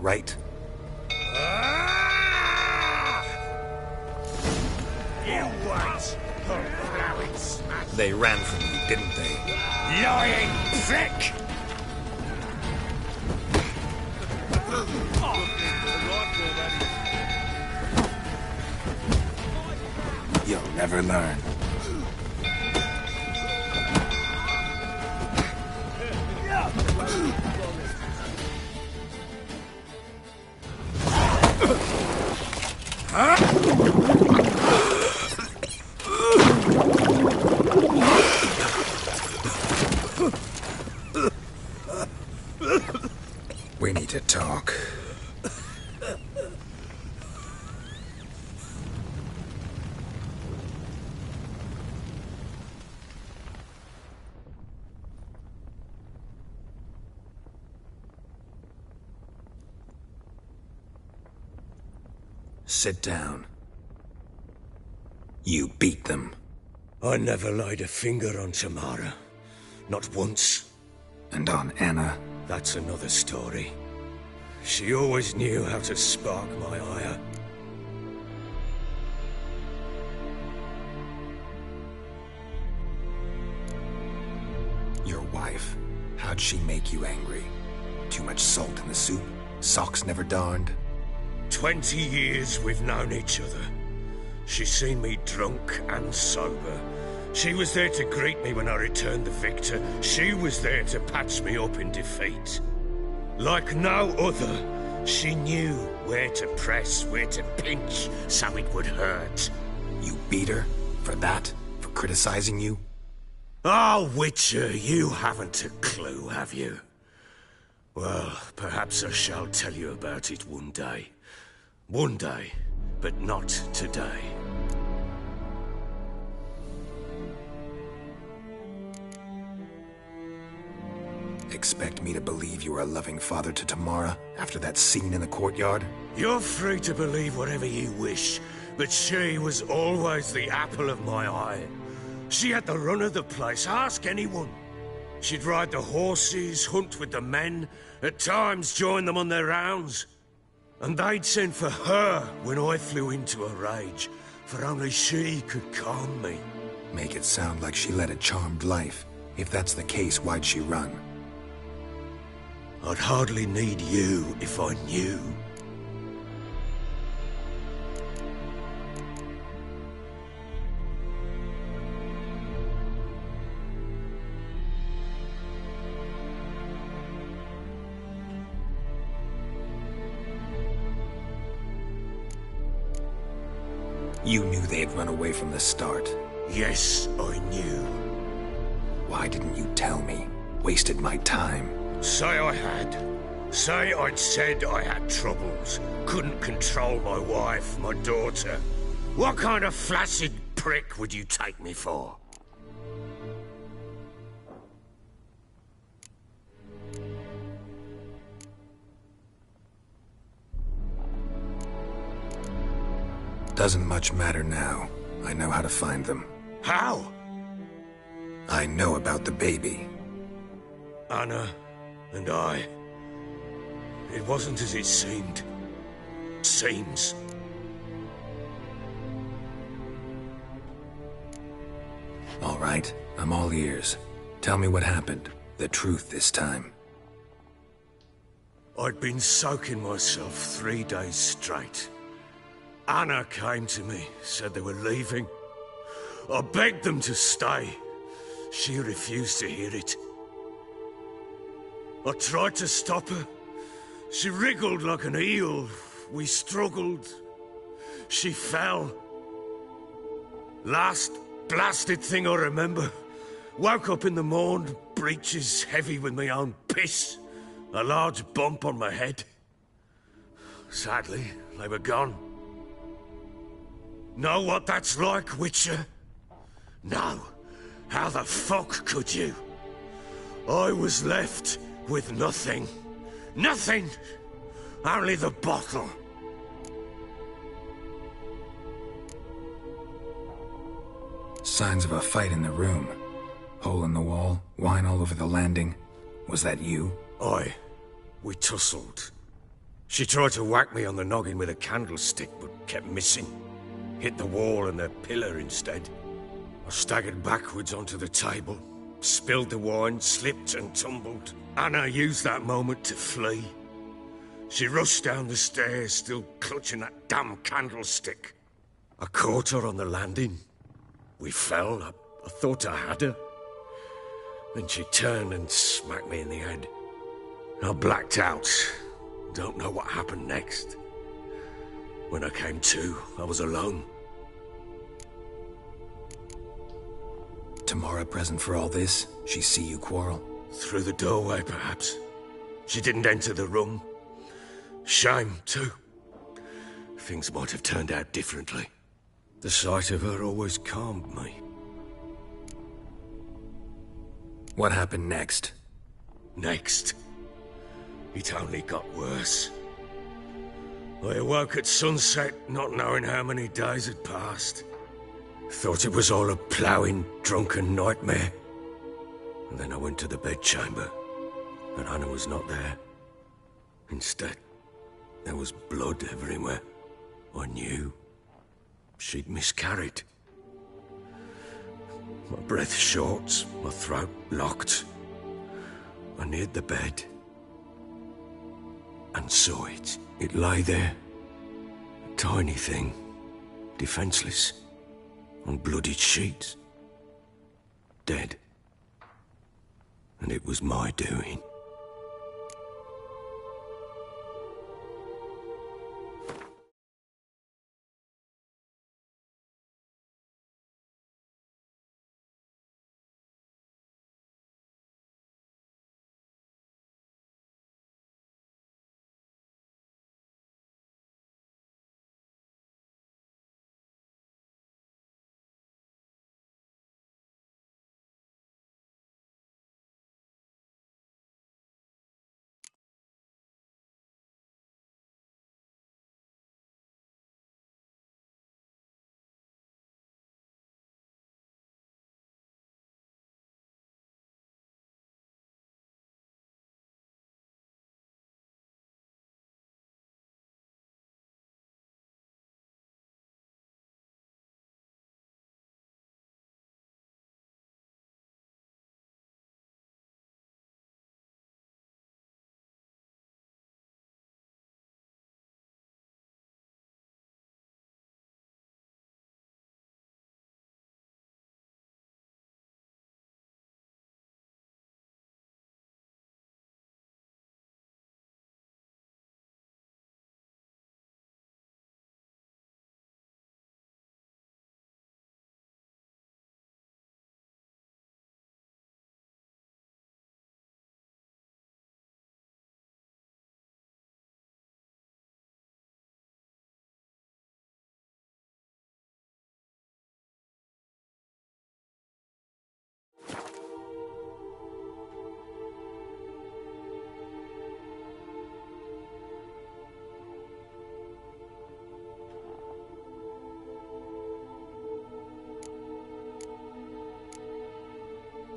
right? You wait! They ran from you, didn't they? Lying prick! You'll never learn. We need to talk. Sit down. You beat them. I never laid a finger on Tamara. Not once. And on Anna? That's another story. She always knew how to spark my ire. Your wife. How'd she make you angry? Too much salt in the soup? Socks never darned? 20 years we've known each other. She's seen me drunk and sober. She was there to greet me when I returned the victor. She was there to patch me up in defeat. Like no other, she knew where to press, where to pinch, so it would hurt. You beat her? For that? For criticizing you? Oh, Witcher, you haven't a clue, have you? Well, perhaps I shall tell you about it one day. One day, but not today. Expect me to believe you were a loving father to Tamara after that scene in the courtyard? You're free to believe whatever you wish, but she was always the apple of my eye. She had the run of the place, ask anyone. She'd ride the horses, hunt with the men, at times join them on their rounds. And they'd send for her when I flew into a rage, for only she could calm me. Make it sound like she led a charmed life. If that's the case, why'd she run? I'd hardly need you if I knew. You knew they had run away from the start. Yes, I knew. Why didn't you tell me? Wasted my time. Say I had. Say I'd said I had troubles. Couldn't control my wife, my daughter. What kind of flaccid prick would you take me for? Doesn't much matter now. I know how to find them. How? I know about the baby. Anna and I. It wasn't as it seemed. Seems. All right, I'm all ears. Tell me what happened. The truth this time. I'd been soaking myself 3 days straight. Anna came to me, said they were leaving. I begged them to stay. She refused to hear it. I tried to stop her. She wriggled like an eel. We struggled. She fell. Last blasted thing I remember. Woke up in the morn, breeches heavy with my own piss. A large bump on my head. Sadly, they were gone. Know what that's like, Witcher? No. How the fuck could you? I was left with nothing. Nothing! Only the bottle. Signs of a fight in the room. Hole in the wall, wine all over the landing. Was that you? We tussled. She tried to whack me on the noggin with a candlestick, but kept missing. Hit the wall and the pillar instead. I staggered backwards onto the table, spilled the wine, slipped and tumbled. Anna used that moment to flee. She rushed down the stairs, still clutching that damn candlestick. I caught her on the landing. We fell. I thought I had her. Then she turned and smacked me in the head. I blacked out. Don't know what happened next. When I came to, I was alone. Tamara present for all this? She see you quarrel? Through the doorway, perhaps. She didn't enter the room. Shame, too. Things might have turned out differently. The sight of her always calmed me. What happened next? Next? It only got worse. I awoke at sunset, not knowing how many days had passed. Thought it was all a ploughing, drunken nightmare. And then I went to the bedchamber, and Anna was not there. Instead, there was blood everywhere. I knew she'd miscarried. My breath short, my throat locked. I neared the bed and saw it. It lay there, a tiny thing, defenseless, on bloodied sheets, dead. And it was my doing.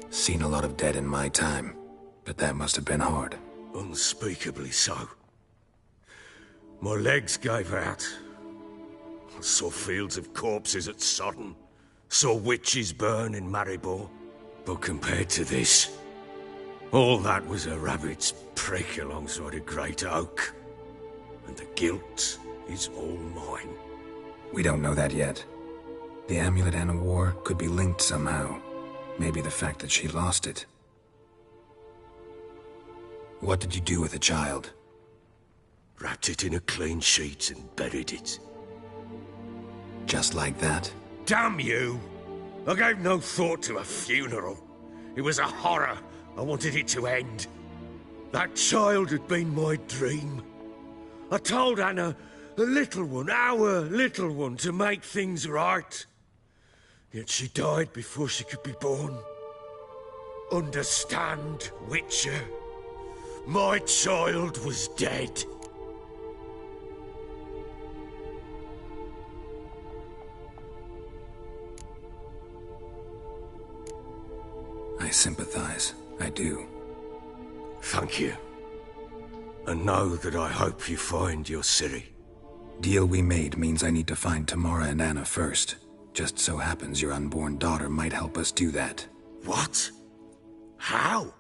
Seen a lot of dead in my time, but that must have been hard. Unspeakably so. My legs gave out. I saw fields of corpses at Sodden. Saw witches burn in Maribor. But compared to this, all that was a rabbit's prick alongside a great oak. And the guilt is all mine. We don't know that yet. The amulet Anna wore could be linked somehow. Maybe the fact that she lost it. What did you do with the child? Wrapped it in a clean sheet and buried it. Just like that? Damn you! I gave no thought to a funeral. It was a horror. I wanted it to end. That child had been my dream. I told Anna, the little one, our little one, to make things right. Yet she died before she could be born. Understand, Witcher? My child was dead. I sympathize. I do. Thank you. And know that I hope you find your Ciri. Deal we made means I need to find Tamara and Anna first. Just so happens your unborn daughter might help us do that. What? How?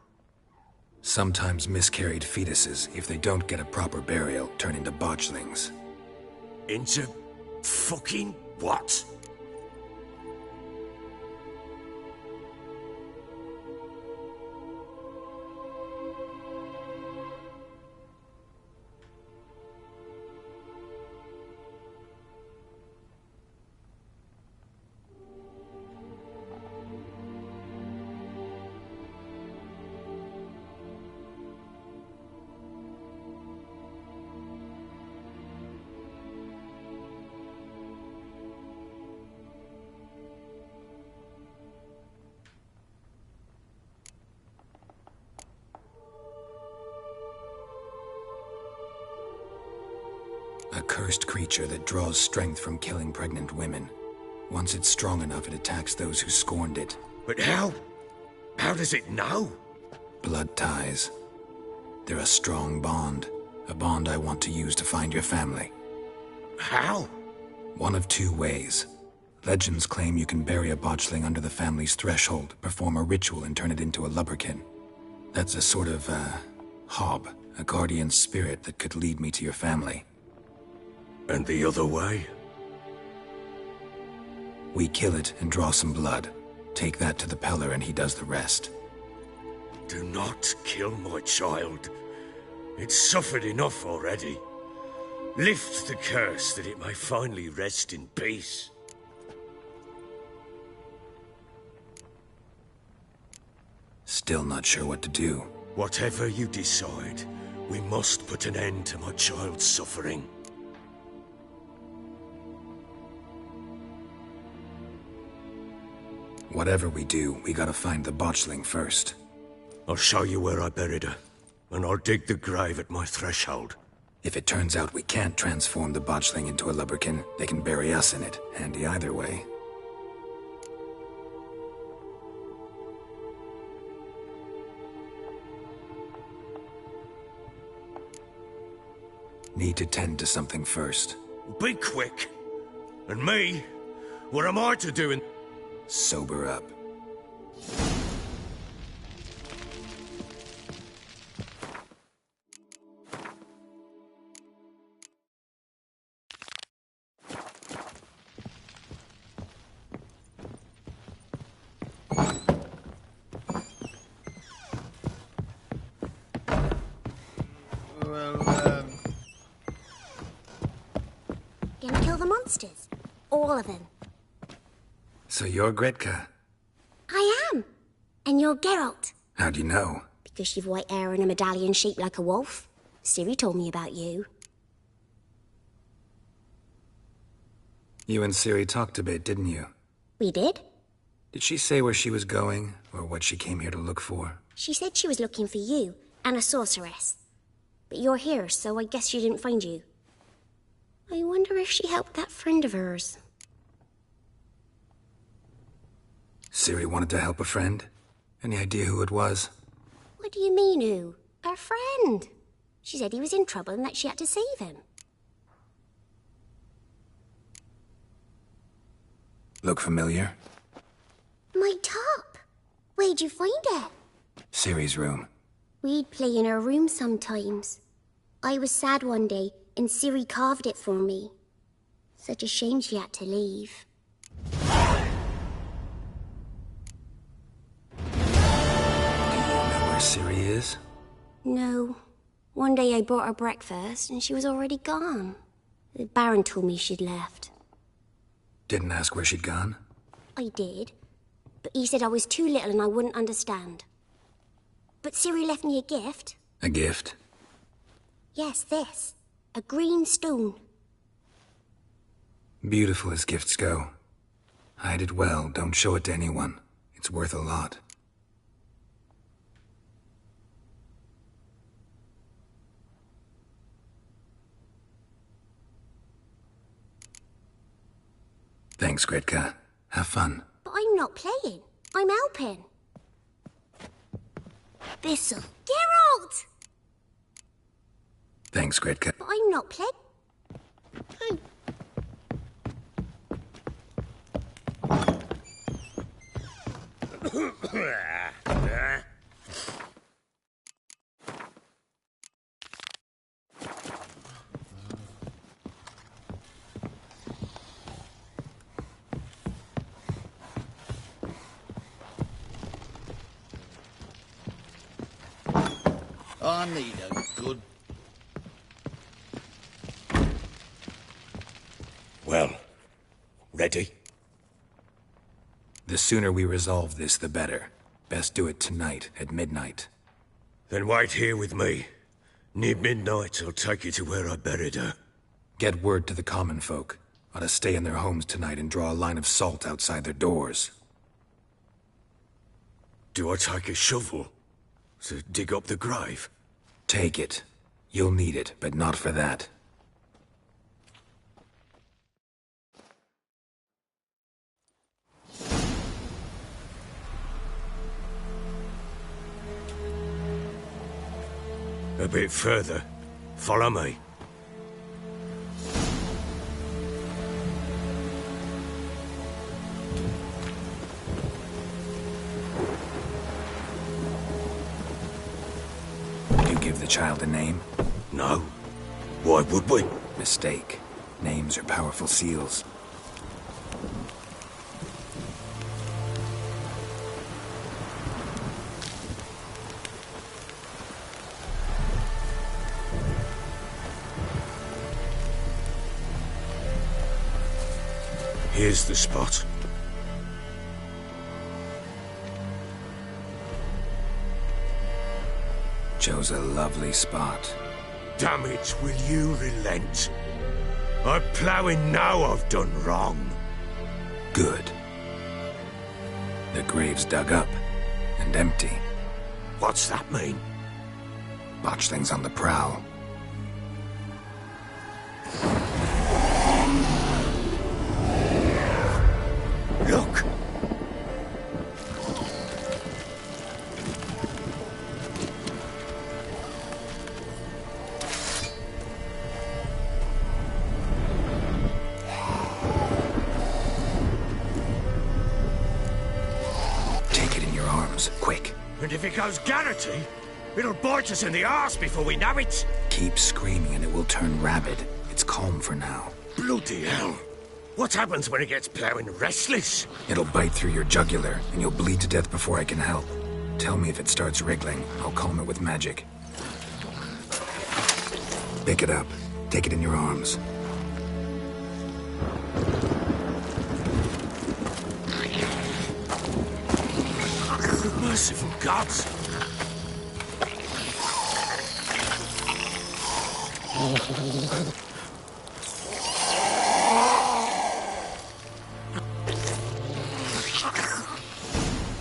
Sometimes miscarried fetuses, if they don't get a proper burial, turn into botchlings. Into fucking what? A cursed creature that draws strength from killing pregnant women. Once it's strong enough, it attacks those who scorned it. But how? How does it know? Blood ties. They're a strong bond. A bond I want to use to find your family. How? One of two ways. Legends claim you can bury a botchling under the family's threshold, perform a ritual, and turn it into a lubberkin. That's a sort of, hob. A guardian spirit that could lead me to your family. And the other way? We kill it and draw some blood. Take that to the Peller and he does the rest. Do not kill my child. It's suffered enough already. Lift the curse that it may finally rest in peace. Still not sure what to do. Whatever you decide, we must put an end to my child's suffering. Whatever we do, we gotta find the botchling first. I'll show you where I buried her, and I'll dig the grave at my threshold. If it turns out we can't transform the botchling into a lubberkin, they can bury us in it. Handy either way. Need to tend to something first. Be quick. And me? What am I to do in... Sober up. Gonna kill the monsters? All of them? So you're Gretka? I am. And you're Geralt. How'd you know? Because you've white hair and a medallion shaped like a wolf. Ciri told me about you. You and Ciri talked a bit, didn't you? We did? Did she say where she was going, or what she came here to look for? She said she was looking for you and a sorceress. But you're here, so I guess she didn't find you. I wonder if she helped that friend of hers. Ciri wanted to help a friend? Any idea who it was? What do you mean, who? Her friend. She said he was in trouble and that she had to save him. Look familiar? My top. Where'd you find it? Ciri's room. We'd play in her room sometimes. I was sad one day, and Ciri carved it for me. Such a shame she had to leave. Where Ciri is? No. One day I brought her breakfast, and she was already gone. The Baron told me she'd left. Didn't ask where she'd gone? I did. But he said I was too little and I wouldn't understand. But Ciri left me a gift. A gift? Yes, this. A green stone. Beautiful as gifts go. Hide it well, don't show it to anyone. It's worth a lot. Thanks, Gretka. Have fun. But I'm not playing. I'm helping. Bissell. Geralt! Thanks, Gretka. But I'm not Plague. Oh. I need a good... Well, ready? The sooner we resolve this, the better. Best do it tonight, at midnight. Then wait here with me. Near midnight, I'll take you to where I buried her. Get word to the common folk. Ought to stay in their homes tonight and draw a line of salt outside their doors. Do I take a shovel to dig up the grave? Take it. You'll need it, but not for that. A bit further. Follow me. You give the child a name? No. Why would we? Mistake. Names are powerful seals. Here's the spot. Chose a lovely spot. Damn it, will you relent? I'm ploughing now I've done wrong. Good. The grave's dug up and empty. What's that mean? Botchling's on the prowl. Look! Take it in your arms, quick. And if it goes Garrity, it'll bite us in the arse before we know it. Keep screaming and it will turn rabid. It's calm for now. Bloody hell. What happens when it gets ploughing restless? It'll bite through your jugular, and you'll bleed to death before I can help. Tell me if it starts wriggling. I'll calm it with magic. Pick it up. Take it in your arms. Merciful gods!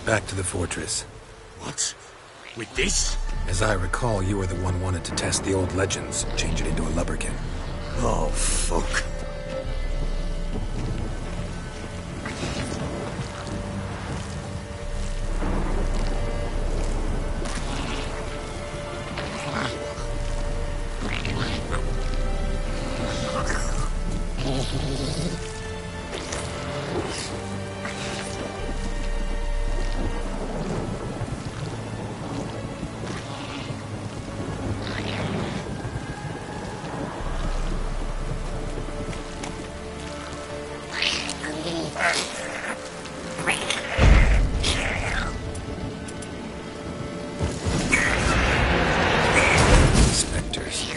Back to the fortress. What? With this? As I recall, you were the one wanted to test the old legends, change it into a lubberkin. Oh, fuck. Spectres.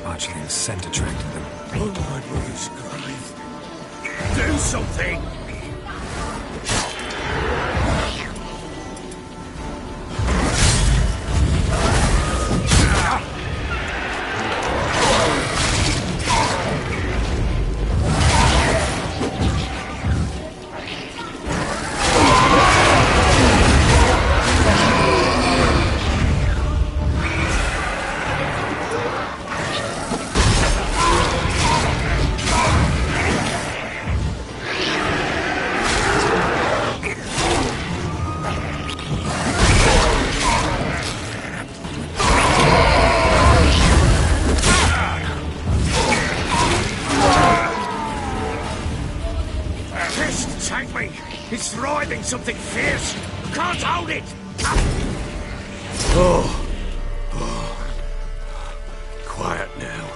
Botchling's scent attracted them. Oh, my mother's grave. Do something! It's writhing something fierce. Can't hold it. Oh. Quiet now.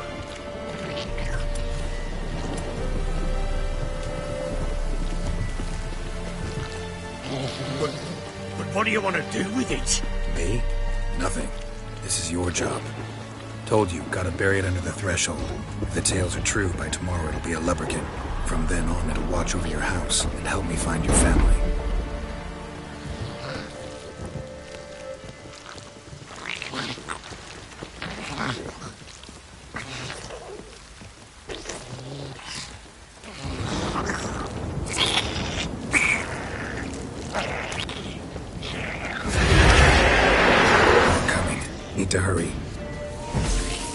But what do you want to do with it? Me? Nothing. This is your job. Told you, gotta bury it under the threshold. If the tales are true, by tomorrow it'll be a lubberkin. From then on, it'll watch over your house and help me find your family. Coming. Need to hurry.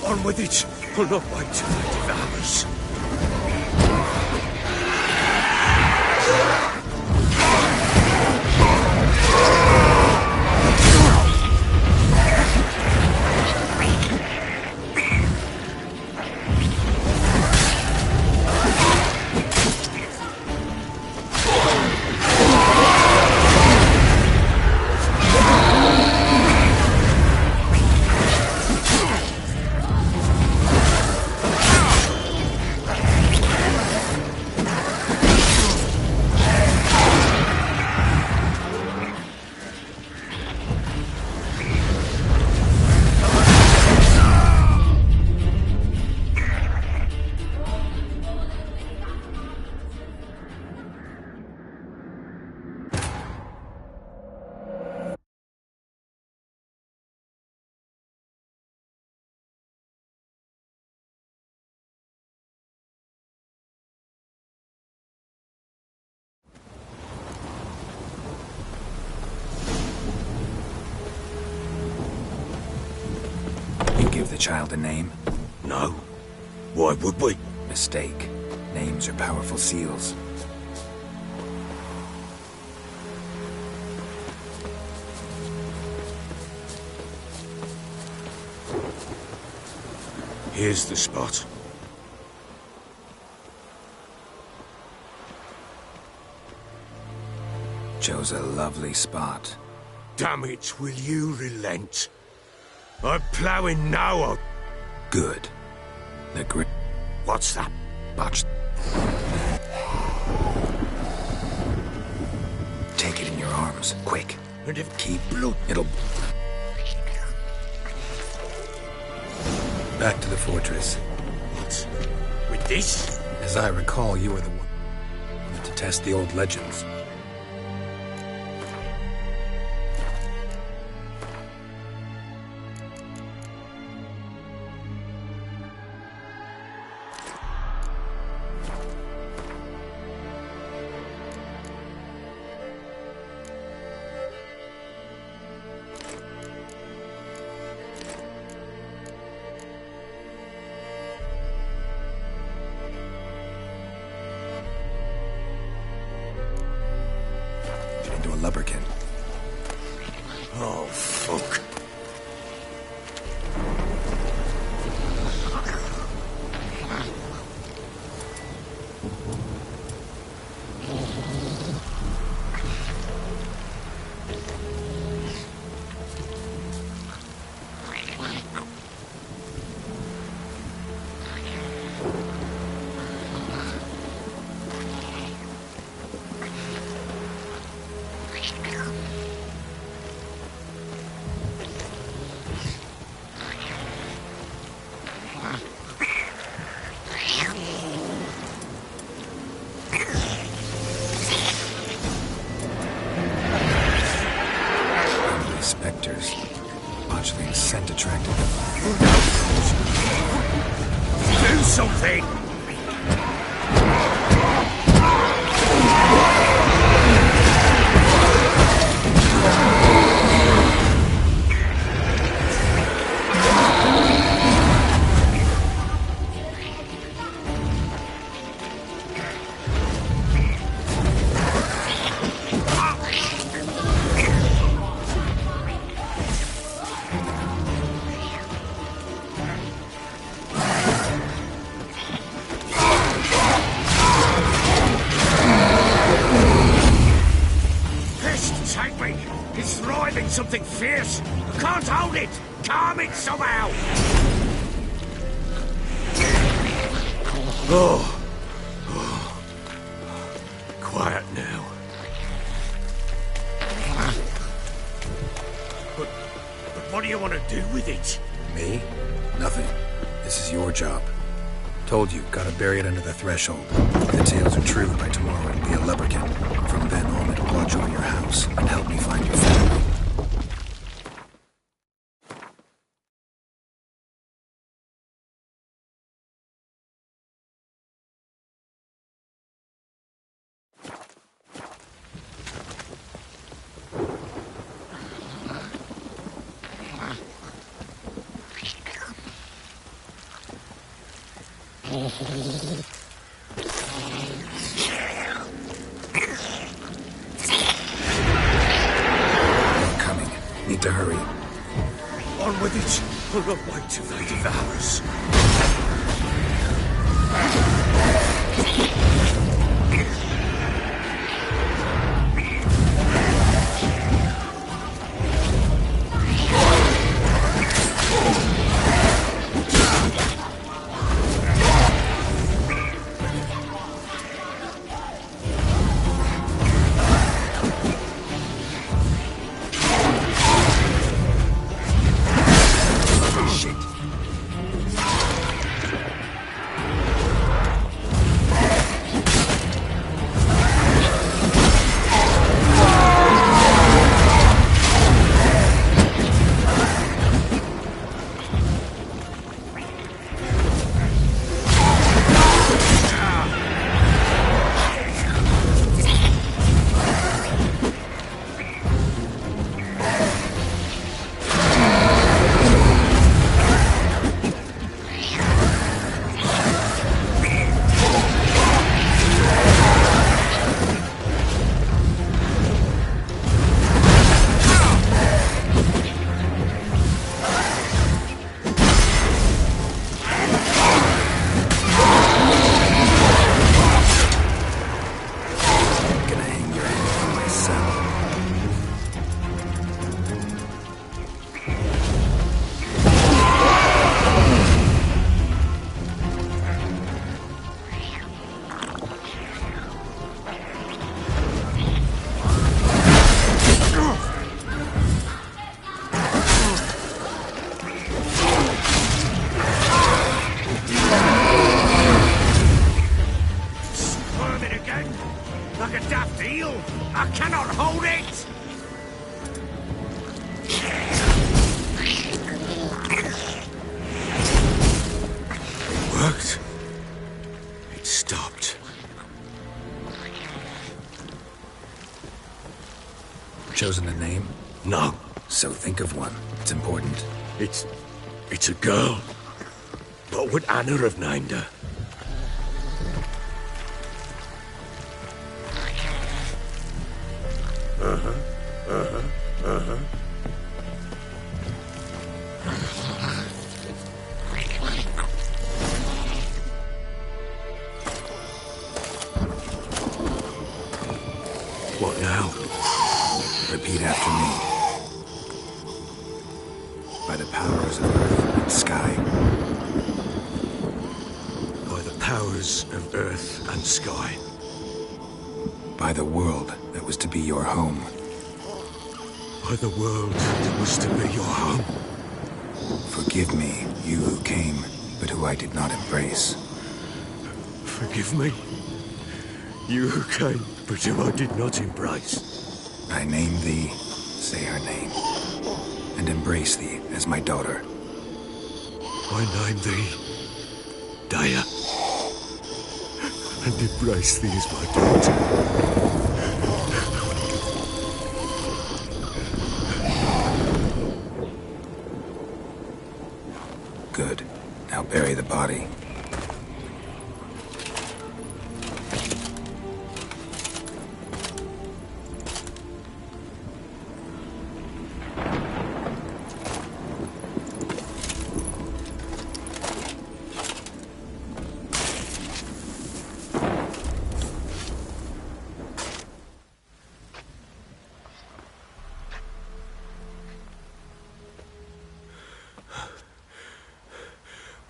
On with it. I'll not wait till it devours. Give the child a name? No. Why would we? Mistake. Names are powerful seals. Here's the spot. Chose a lovely spot. Damn it, will you relent? I'm ploughing now. Good. The grit. What's that? Botch. Take it in your arms, quick. And if Keep blood. It'll. Back to the fortress. what? With this? As I recall, you were the one who wanted to test the old legends. Into a lubberkin. Oh, fuck. Spectres. Botchling's scent attracted them. Do something! something fierce. I can't hold it. Calm it somehow. Oh. Quiet now. But what do you want to do with it? Me? Nothing. This is your job. Told you, gotta bury it under the threshold. If the tales are true, by tomorrow it'll be a lubberkin. From then on, it'll watch over your house and help me find your family. Coming. Need to hurry. On with it. I'll not wait till they devour us. Chosen a name? No. So think of one. It's important. It's a girl. What would Anna have named her? What now? Repeat after me. By the powers of earth and sky. By the powers of earth and sky. By the world that was to be your home. By the world that was to be your home. Forgive me, you who came, but who I did not embrace. Forgive me. You who came, but who I did not embrace. I name thee, say her name, and embrace thee as my daughter. I name thee, Daya, and embrace thee as my daughter. Good. Now bury the body.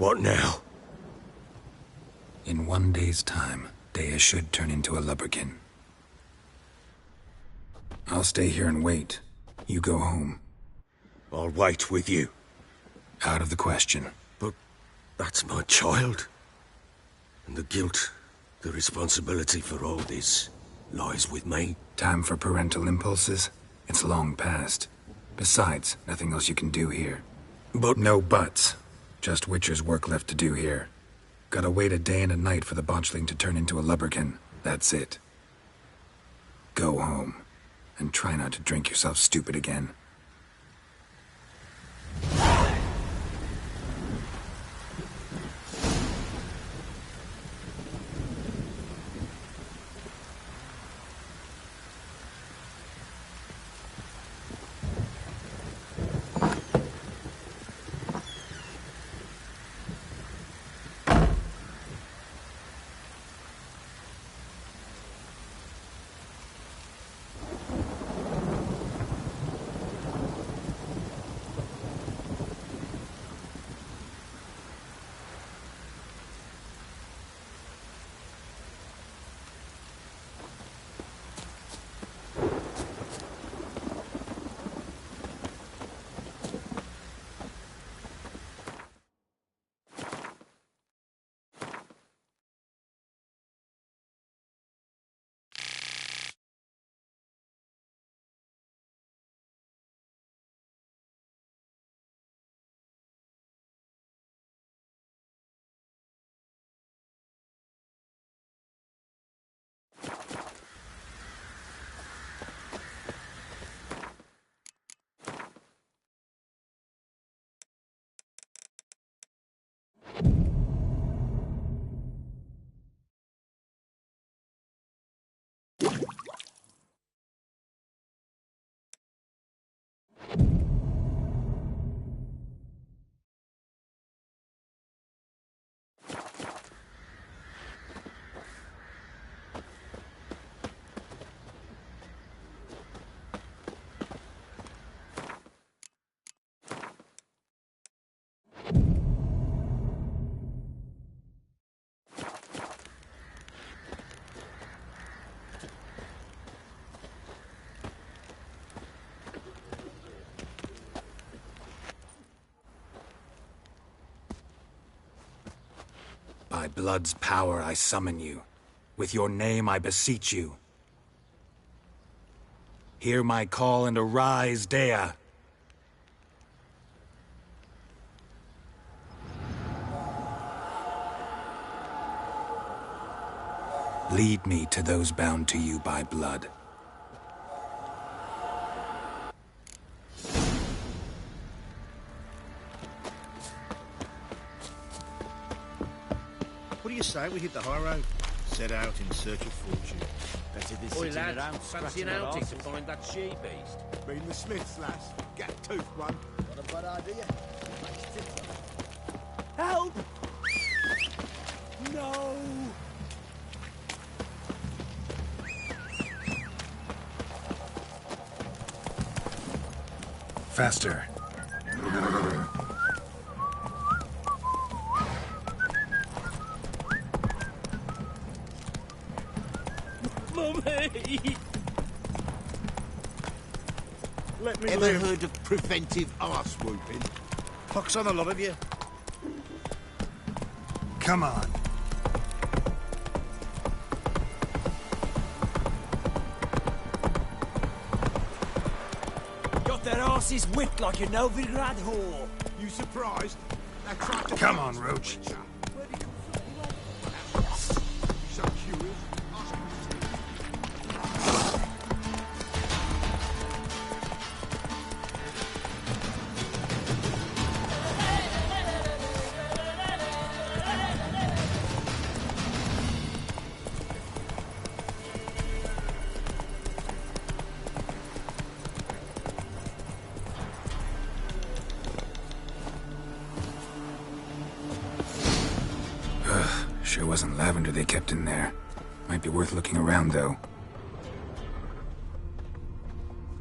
What now? In 1 day's time, Dea should turn into a lubberkin. I'll stay here and wait. You go home. I'll wait with you. Out of the question. But that's my child. And the guilt, the responsibility for all this, lies with me. Time for parental impulses? It's long past. Besides, nothing else you can do here. But No buts. Just Witcher's work left to do here. Gotta wait a day and a night for the botchling to turn into a lubberkin. That's it. Go home. And try not to drink yourself stupid again. By blood's power I summon you. With your name I beseech you. Hear my call and arise, Dea. Lead me to those bound to you by blood. What do you say we hit the high road? Set out in search of fortune. Better this Oi, sitting lad, around fancy an scratching our outing to arses. find that she-beast? Been the Smiths, lass. Get a tooth one. Not a bad idea. Help! No! Faster. Mummy! Let me Ever live. heard of preventive arse whooping? Pox on a lot of you. Come on. Got their asses whipped like a Novigrad whore. You surprised? They tried to Come kill on, us, Roach. Witcher. So curious. Ask me. Sure wasn't lavender they kept in there. Might be worth looking around, though.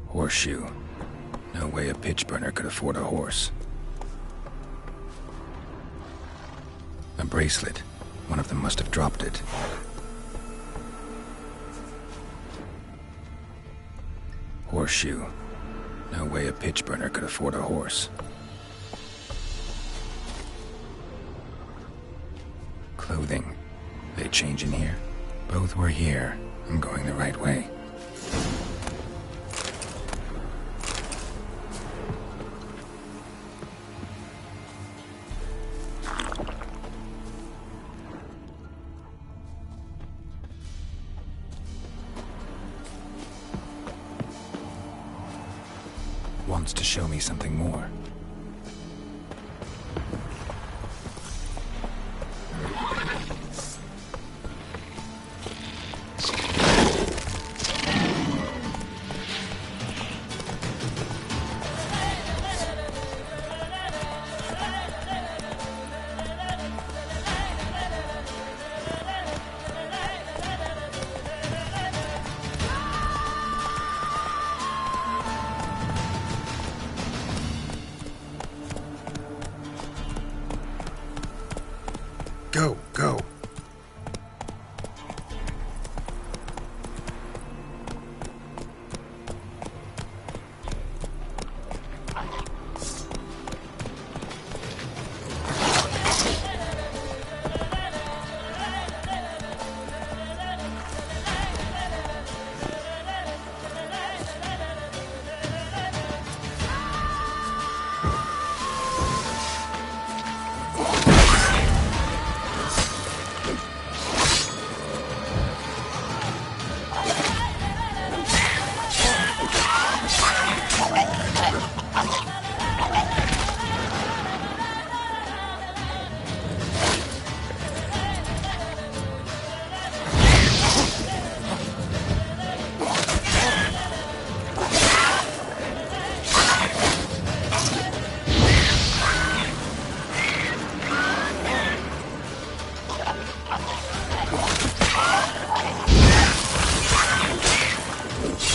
Horseshoe. No way a pitch burner could afford a horse. A bracelet. One of them must have dropped it. Horseshoe. No way a pitch burner could afford a horse. Clothing. They change in here? Both were here. I'm going the right way. Wants to show me something more. Go, go.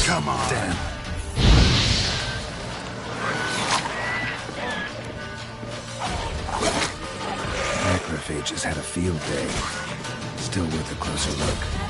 Come on. Damn. Macrophages had a field day. Still worth a closer look.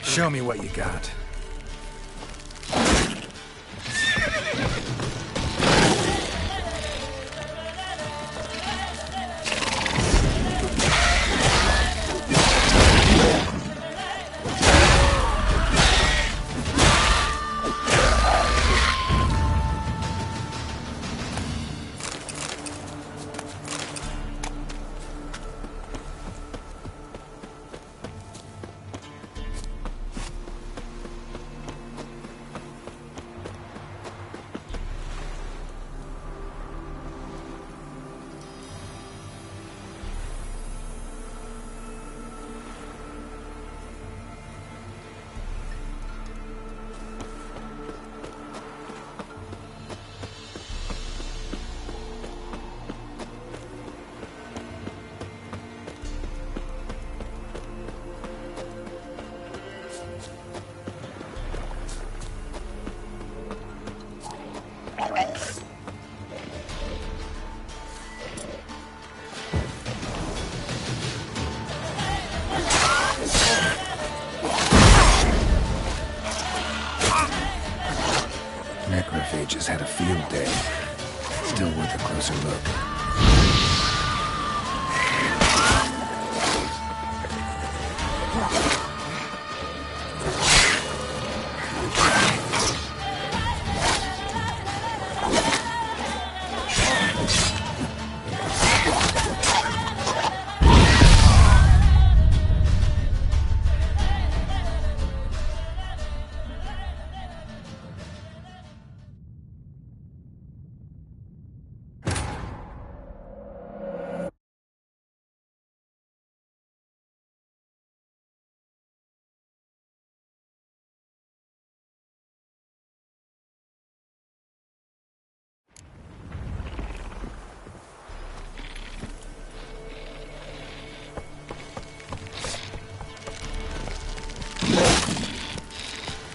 Show me what you got. Necrophages had a field day. Still worth a closer look.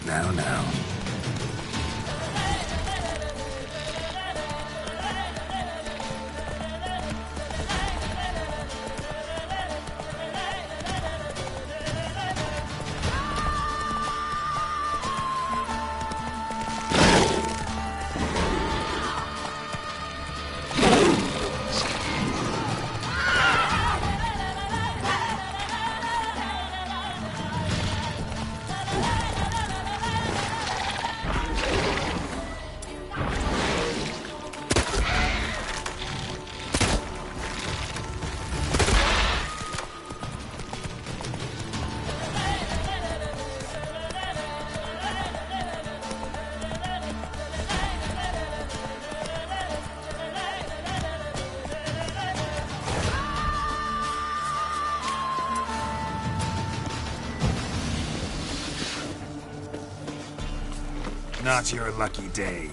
Now. Not your lucky day.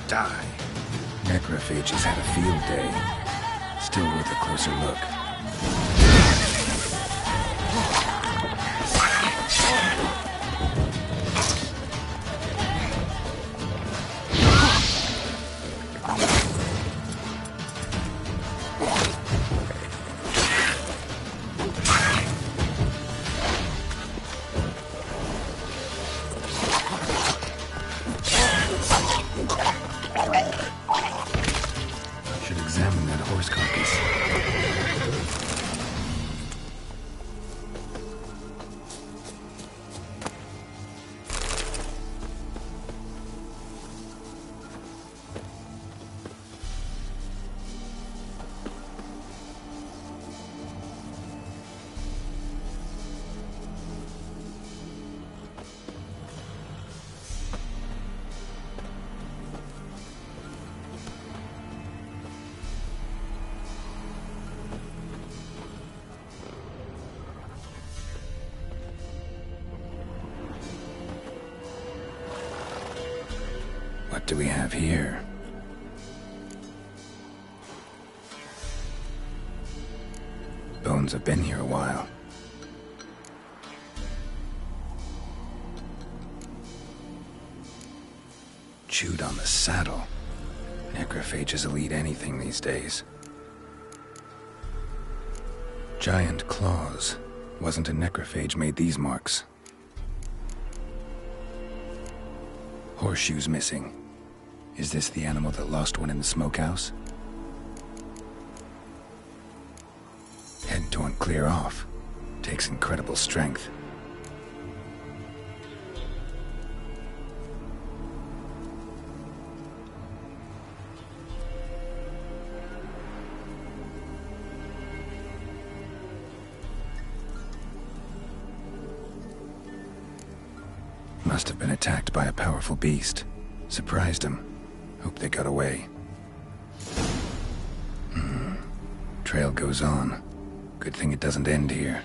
Die. Necrophages had a field day. Still worth a closer look. Should examine that horse carcass. What do we have here? Bones have been here a while. Chewed on the saddle. Necrophages will eat anything these days. Giant claws. Wasn't a necrophage made these marks. Horseshoes missing. Is this the animal that lost one in the smokehouse? Head torn clear off. Takes incredible strength. Must have been attacked by a powerful beast. Surprised him. Hope they got away. Trail goes on. Good thing it doesn't end here.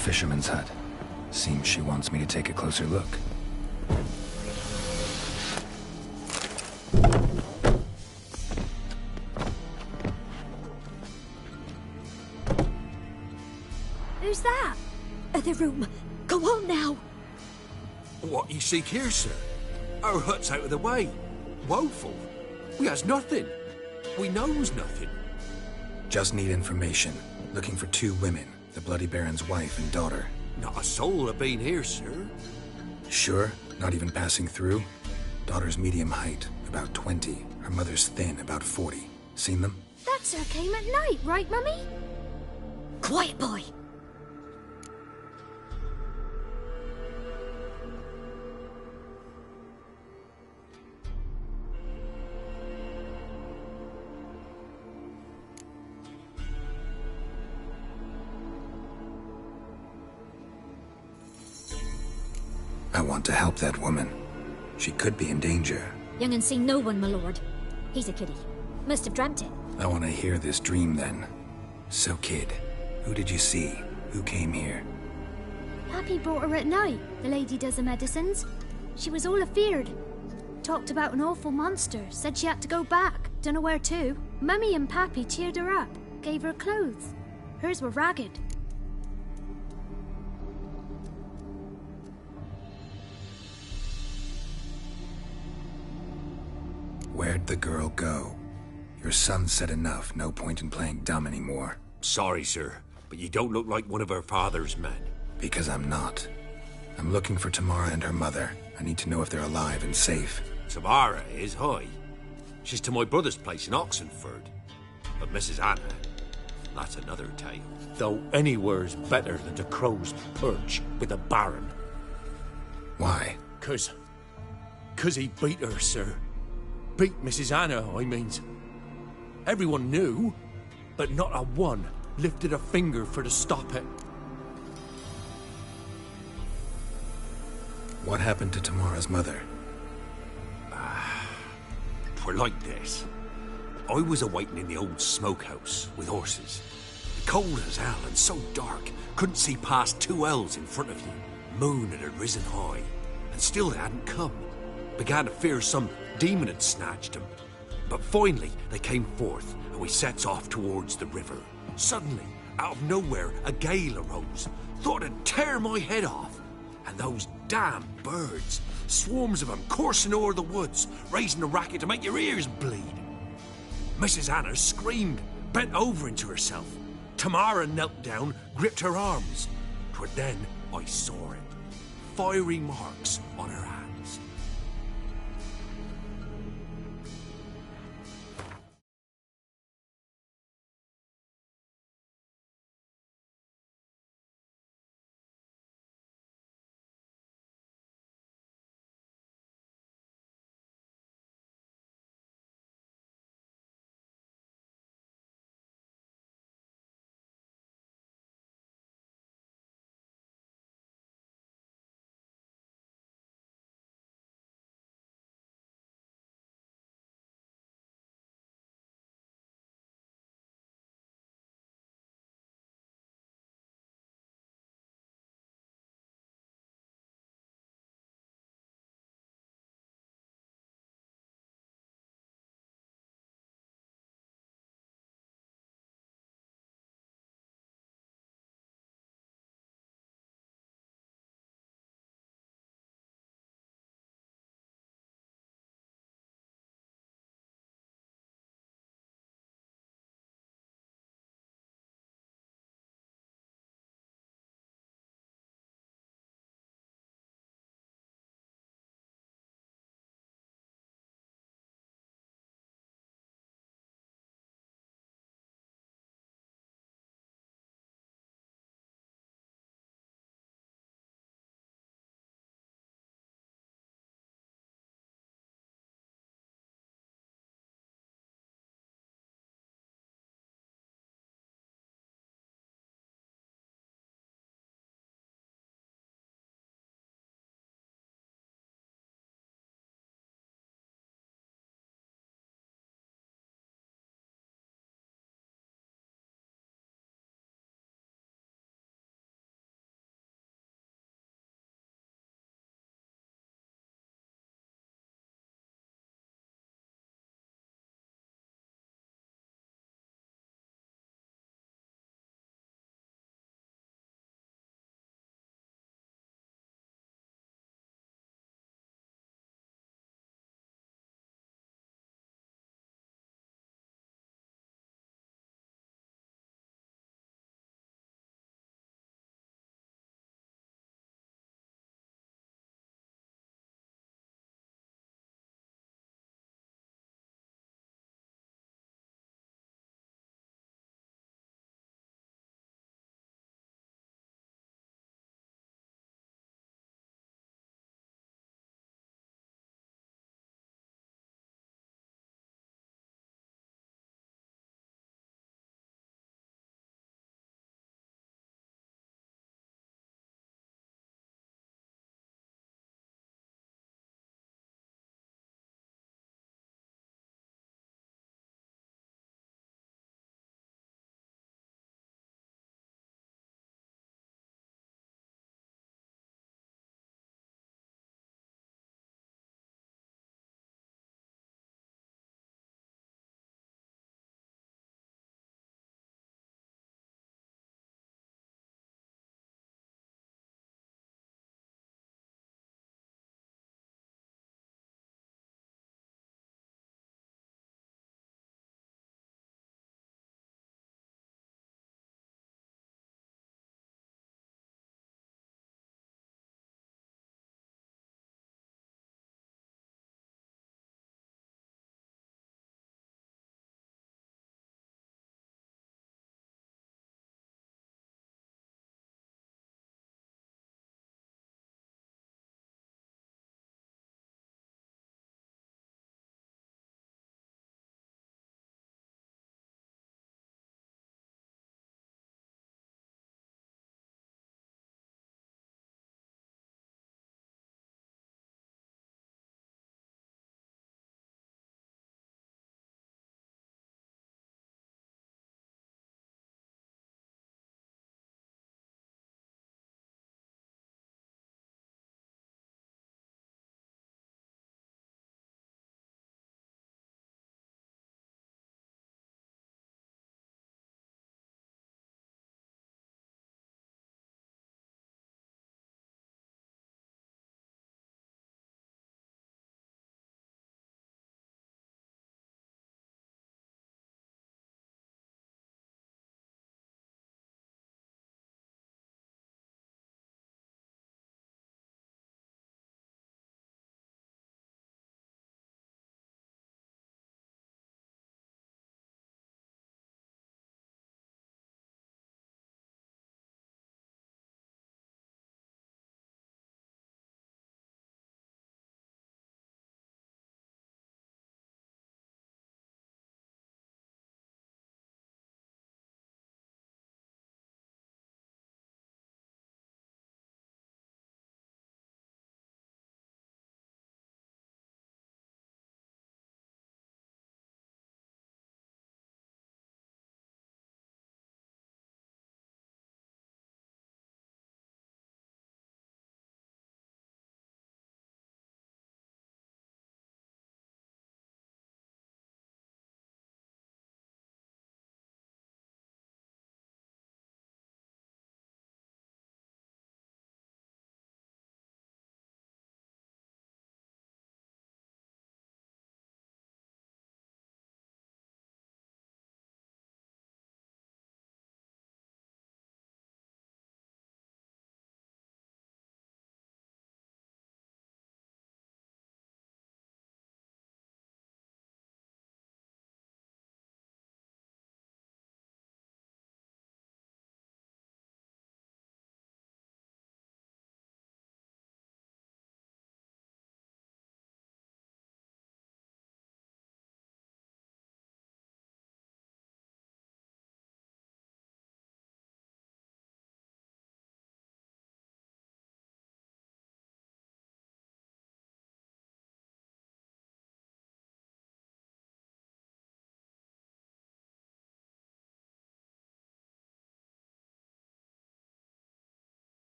Fisherman's hut. Seems she wants me to take a closer look. Who's that? Other room. Go on now. What you seek here, sir? Our hut's out of the way. Woeful. We has nothing. We knows nothing. Just need information. Looking for 2 women. The Bloody Baron's wife and daughter. Not a soul have been here, sir. Sure? Not even passing through? Daughter's medium height, about 20. Her mother's thin, about 40. Seen them? That sir came at night, right, Mummy? Quiet, boy. I want to help that woman. She could be in danger. Young and seen no one, my lord. He's a kiddie. Must have dreamt it. I want to hear this dream then. So, kid, who did you see? Who came here? Pappy brought her at night. The lady does the medicines. She was all afeared. Talked about an awful monster. Said she had to go back. Dunno where to. Mummy and Pappy cheered her up. Gave her clothes. Hers were ragged. Where'd the girl go? Your son said enough. No point in playing dumb anymore. Sorry, sir, but you don't look like one of her father's men. Because I'm not. I'm looking for Tamara and her mother. I need to know if they're alive and safe. Tamara is, hi. She's to my brother's place in Oxenford. But Mrs. Anna, That's another tale. Though anywhere's better than the crow's perch with a baron. Why? 'Cause he beat her, sir. Beat Mrs. Anna, I means. Everyone knew, but not a one lifted a finger for to stop it. What happened to Tamara's mother? Twere like this. I was awaiting in the old smokehouse with horses. Cold as hell and so dark, couldn't see past 2 ells in front of you. Moon had risen high, and still they hadn't come. Began to fear some demon had snatched them. But finally they came forth, and we sets off towards the river. Suddenly, out of nowhere, a gale arose. Thought it'd tear my head off. And those damn birds, swarms of them coursing o'er the woods, raising a racket to make your ears bleed. Mrs. Anna screamed, bent over into herself. Tamara knelt down, gripped her arms. 'Twere then I saw it. Fiery marks on her hands.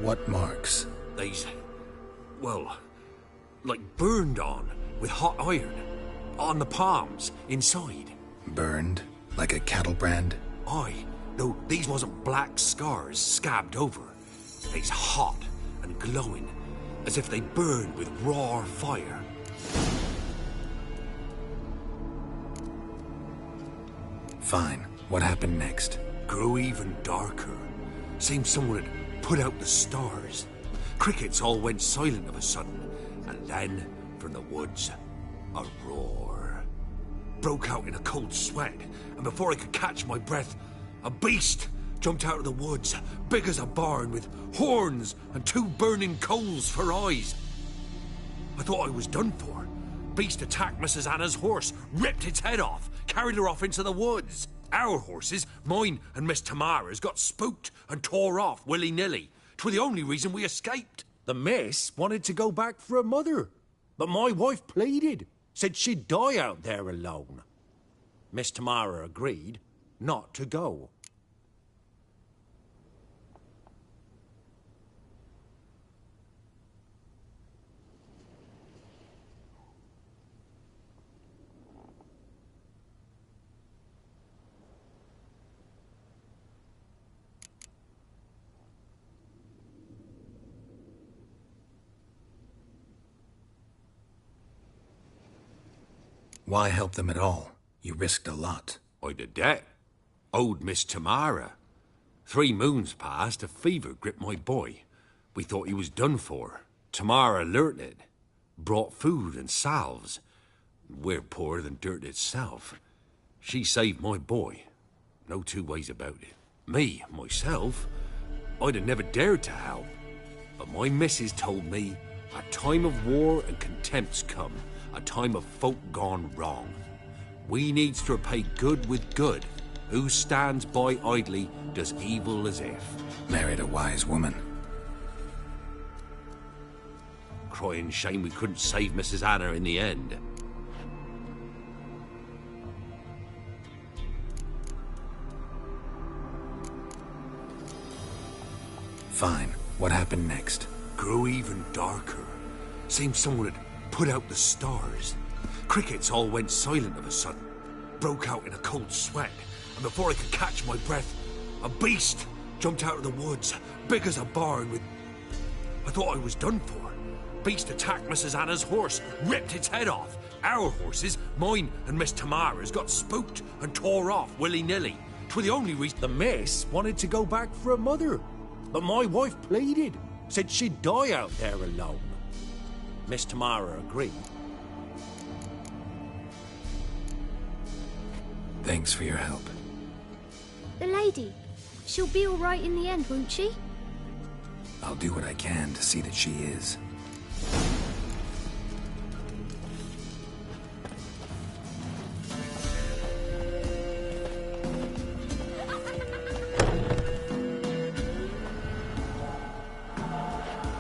What marks? They's, well, like burned on with hot iron. On the palms, inside. Burned? Like a cattle brand? Aye. No, these wasn't black scars scabbed over. They's hot and glowing, as if they burned with raw fire. Fine. What happened next? Grew even darker. Seemed someone had put out the stars. Crickets all went silent of a sudden, and then, from the woods, a roar. Broke out in a cold sweat, and before I could catch my breath, a beast jumped out of the woods, big as a barn, with horns and 2 burning coals for eyes. I thought I was done for. Beast attacked Mrs. Anna's horse, ripped its head off, carried her off into the woods. Our horses, mine and Miss Tamara's, got spooked and tore off willy-nilly. 'Twere the only reason we escaped. The miss wanted to go back for her mother, but my wife pleaded, said she'd die out there alone. Miss Tamara agreed not to go. Why help them at all? You risked a lot. I did that. Owed Miss Tamara. 3 moons passed, a fever gripped my boy. We thought he was done for. Tamara learnt it. Brought food and salves. We're poorer than dirt itself. She saved my boy. No 2 ways about it. Me, myself, I'd have never dared to help. But my missus told me a time of war and contempt's come. A time of folk gone wrong. We needs to repay good with good. Who stands by idly does evil as if. Married a wise woman. Crying shame we couldn't save Mrs. Anna in the end. Fine. What happened next? Grew even darker. Seemed someone had put out the stars. Crickets all went silent of a sudden. Broke out in a cold sweat, and before I could catch my breath, a beast jumped out of the woods, big as a barn with... I thought I was done for. Beast attacked Mrs. Anna's horse, ripped its head off. Our horses, mine and Miss Tamara's, got spooked and tore off willy-nilly. 'Twere the only reason... The miss wanted to go back for her mother, but my wife pleaded, said she'd die out there alone. Miss Tamara agreed. Thanks for your help. The lady, she'll be all right in the end, won't she? I'll do what I can to see that she is.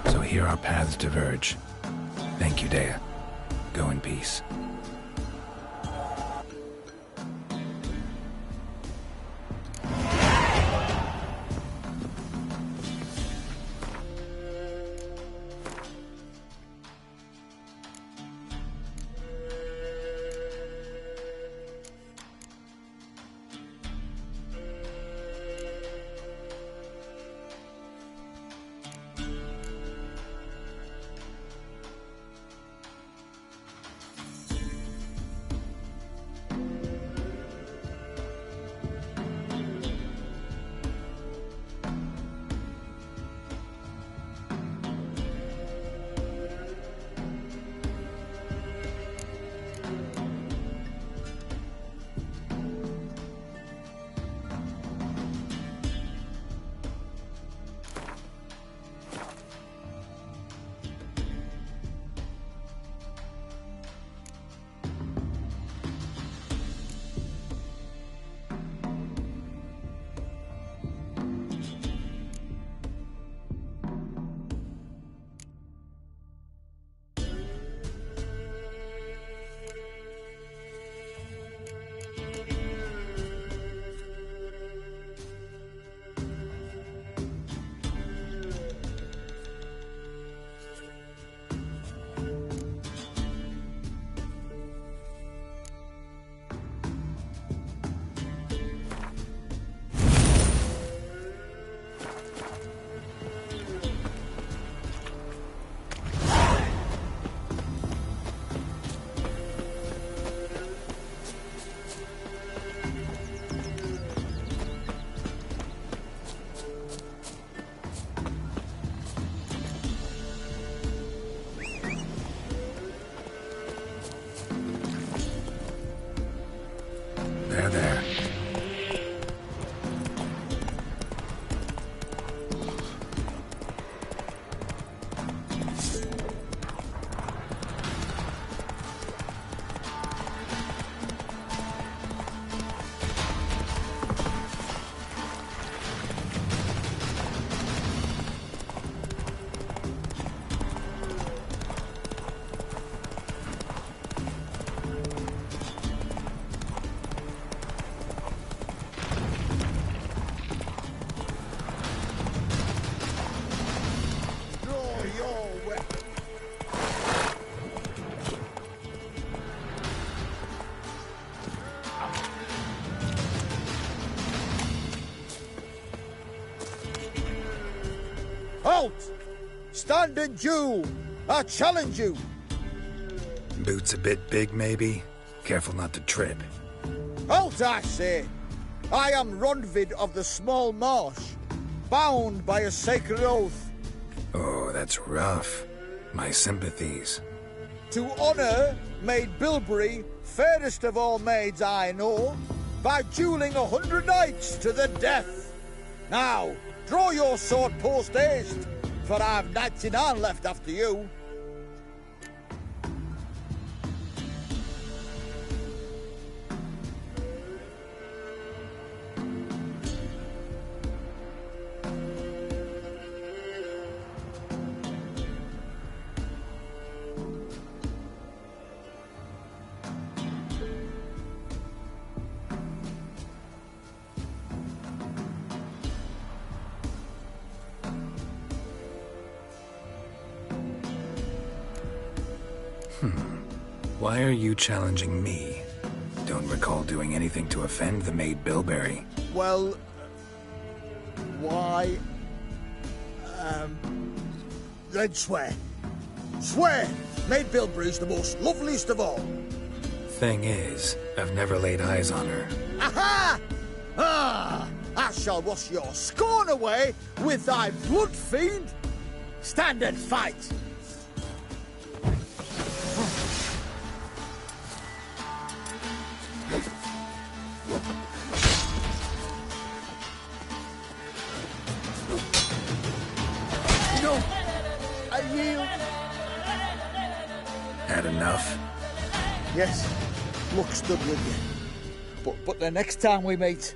So here our paths diverge. Thank you, Dea. Go in peace. There. Draw your weapon. Halt! Stand and duel! I challenge you! Boots a bit big, maybe? Careful not to trip. Halt, I say! I am Ronvid of the Small Marsh, bound by a sacred oath. Oh, that's rough. My sympathies. To honour Maid Bilberry, fairest of all maids I know, by duelling 100 knights to the death. Now, draw your sword post haste, for I've 99 left after you. Why are you challenging me? Don't recall doing anything to offend the Maid Bilberry. Well, why? Then swear. Swear! Maid Bilberry's the most loveliest of all. Thing is, I've never laid eyes on her. Aha! Ah! I shall wash your scorn away with thy blood, fiend! Stand and fight! No! I yield! Had enough? Yes, luck stood with you. But the next time we meet...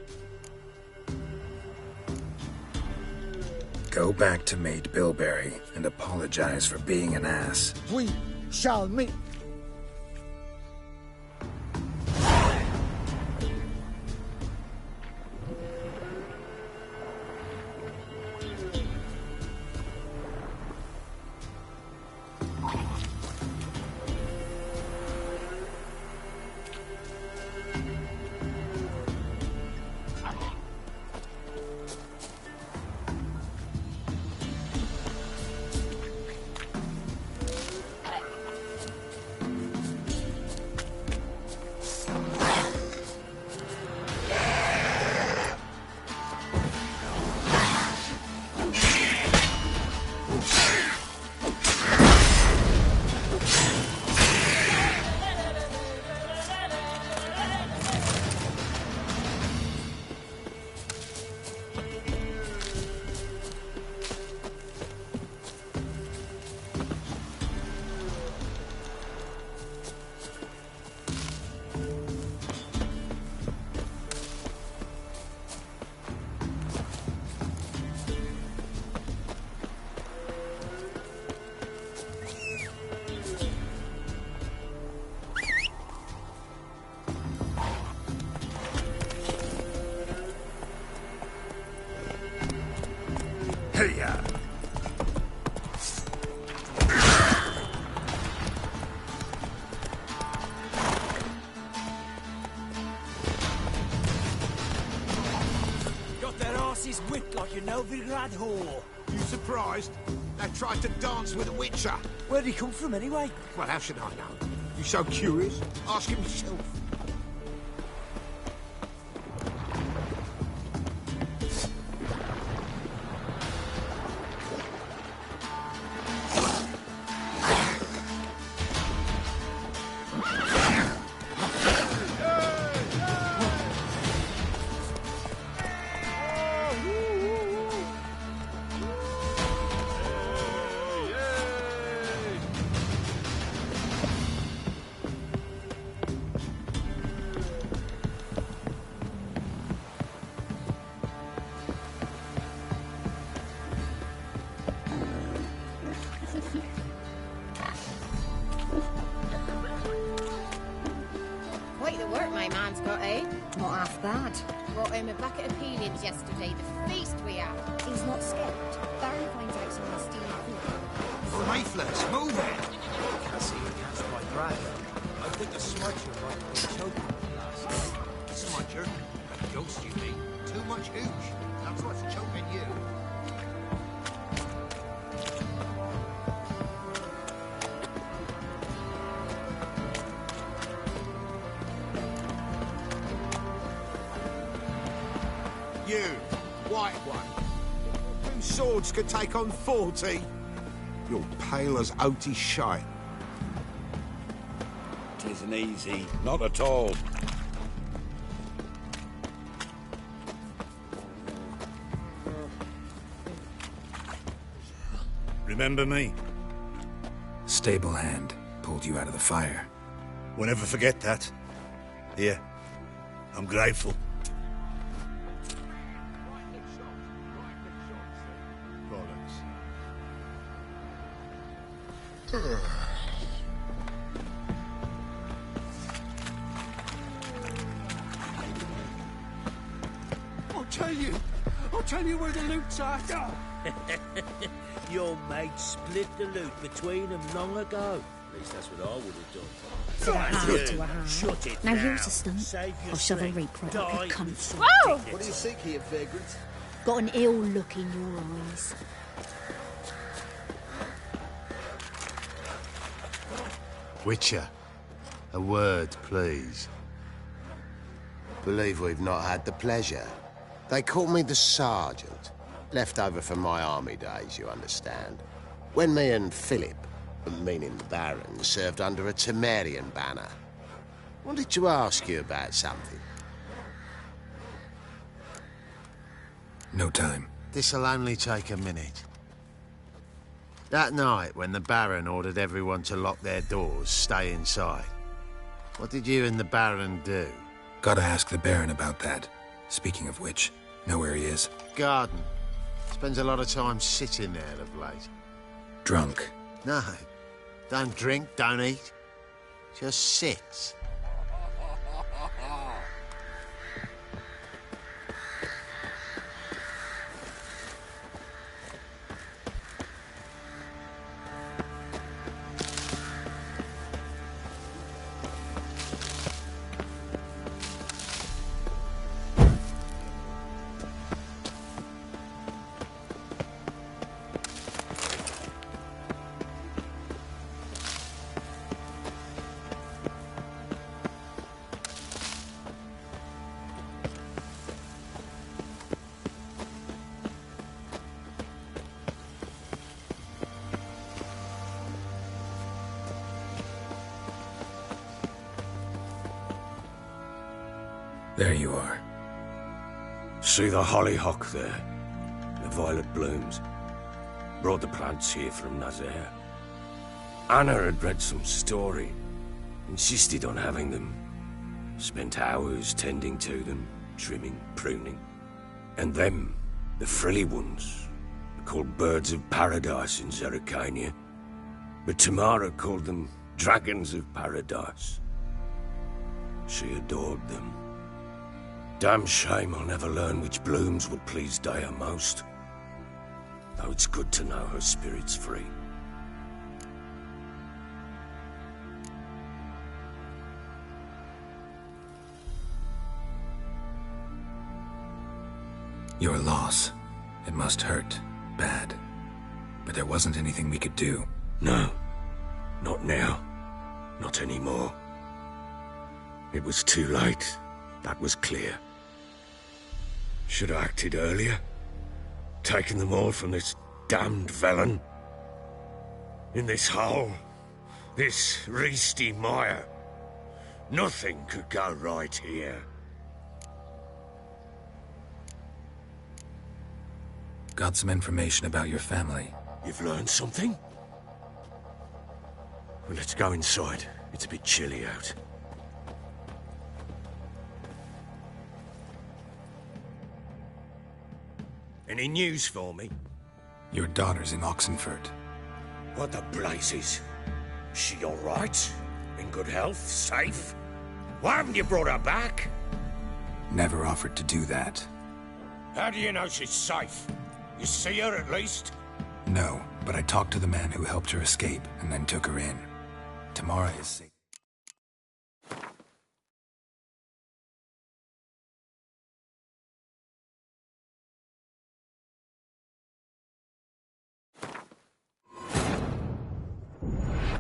Go back to Maid Bilberry and apologize for being an ass. We shall meet. Hey-ya! Got their asses whipped like a Novigrad whore. You surprised? They tried to dance with a witcher. Where'd he come from anyway? Well, how should I know? You so curious? Ask him yourself. Quite the work my man's got, eh? Not half bad. Brought him a bucket of peelings yesterday, the feast we had. He's not scared. Baron finds out someone's stealing food. Mayflies, move it! Can't see you catch my drag. I think the smudger might be choking the last. Smudger? A ghost, you mean? Too much hooch. That's what's choking you. You, white one. Whose swords could take on 40? You're pale as oaty shite. Tisn't easy. Not at all. Remember me? Stable hand pulled you out of the fire. We'll never forget that. Here. I'm grateful. I'll tell you where the loot's at. Your mate split the loot between them long ago. At least that's what I would have done. To a hand. Shut it Now down. here's a stunt. Save your I'll shove a strength. reap right Die up your cunt. Whoa! What do you think here, vagrant? Got an ill look in your eyes. Witcher, a word, please. Believe we've not had the pleasure. They call me the Sergeant. Left over from my army days, you understand. When me and Philip, meaning the Baron, served under a Temerian banner. Wanted to ask you about something. No time. This'll only take a minute. That night, when the Baron ordered everyone to lock their doors, stay inside, what did you and the Baron do? Gotta ask the Baron about that. Speaking of which, know where he is? Garden. Spends a lot of time sitting there of late. Drunk. No. Don't drink, don't eat. Just sits. There you are. See the hollyhock there? The violet blooms. Brought the plants here from Nazaire. Anna had read some story. Insisted on having them. Spent hours tending to them, trimming, pruning. And them, the frilly ones, are called birds of paradise in Zerrikania. But Tamara called them dragons of paradise. She adored them. Damn shame I'll never learn which blooms would please Daya most. Though it's good to know her spirit's free. Your loss. It must hurt. Bad. But there wasn't anything we could do. No. Not now. Not anymore. It was too late. That was clear. Should have acted earlier. Taken them all from this damned Velen. In this hole. This Reesty mire. Nothing could go right here. Got some information about your family. You've learned something? Well, let's go inside. It's a bit chilly out. Any news for me? Your daughter's in Oxenfurt. What the blazes? She all right? In good health? Safe? Why haven't you brought her back? Never offered to do that. How do you know she's safe? You see her at least? No, but I talked to the man who helped her escape and then took her in. Tamara is safe.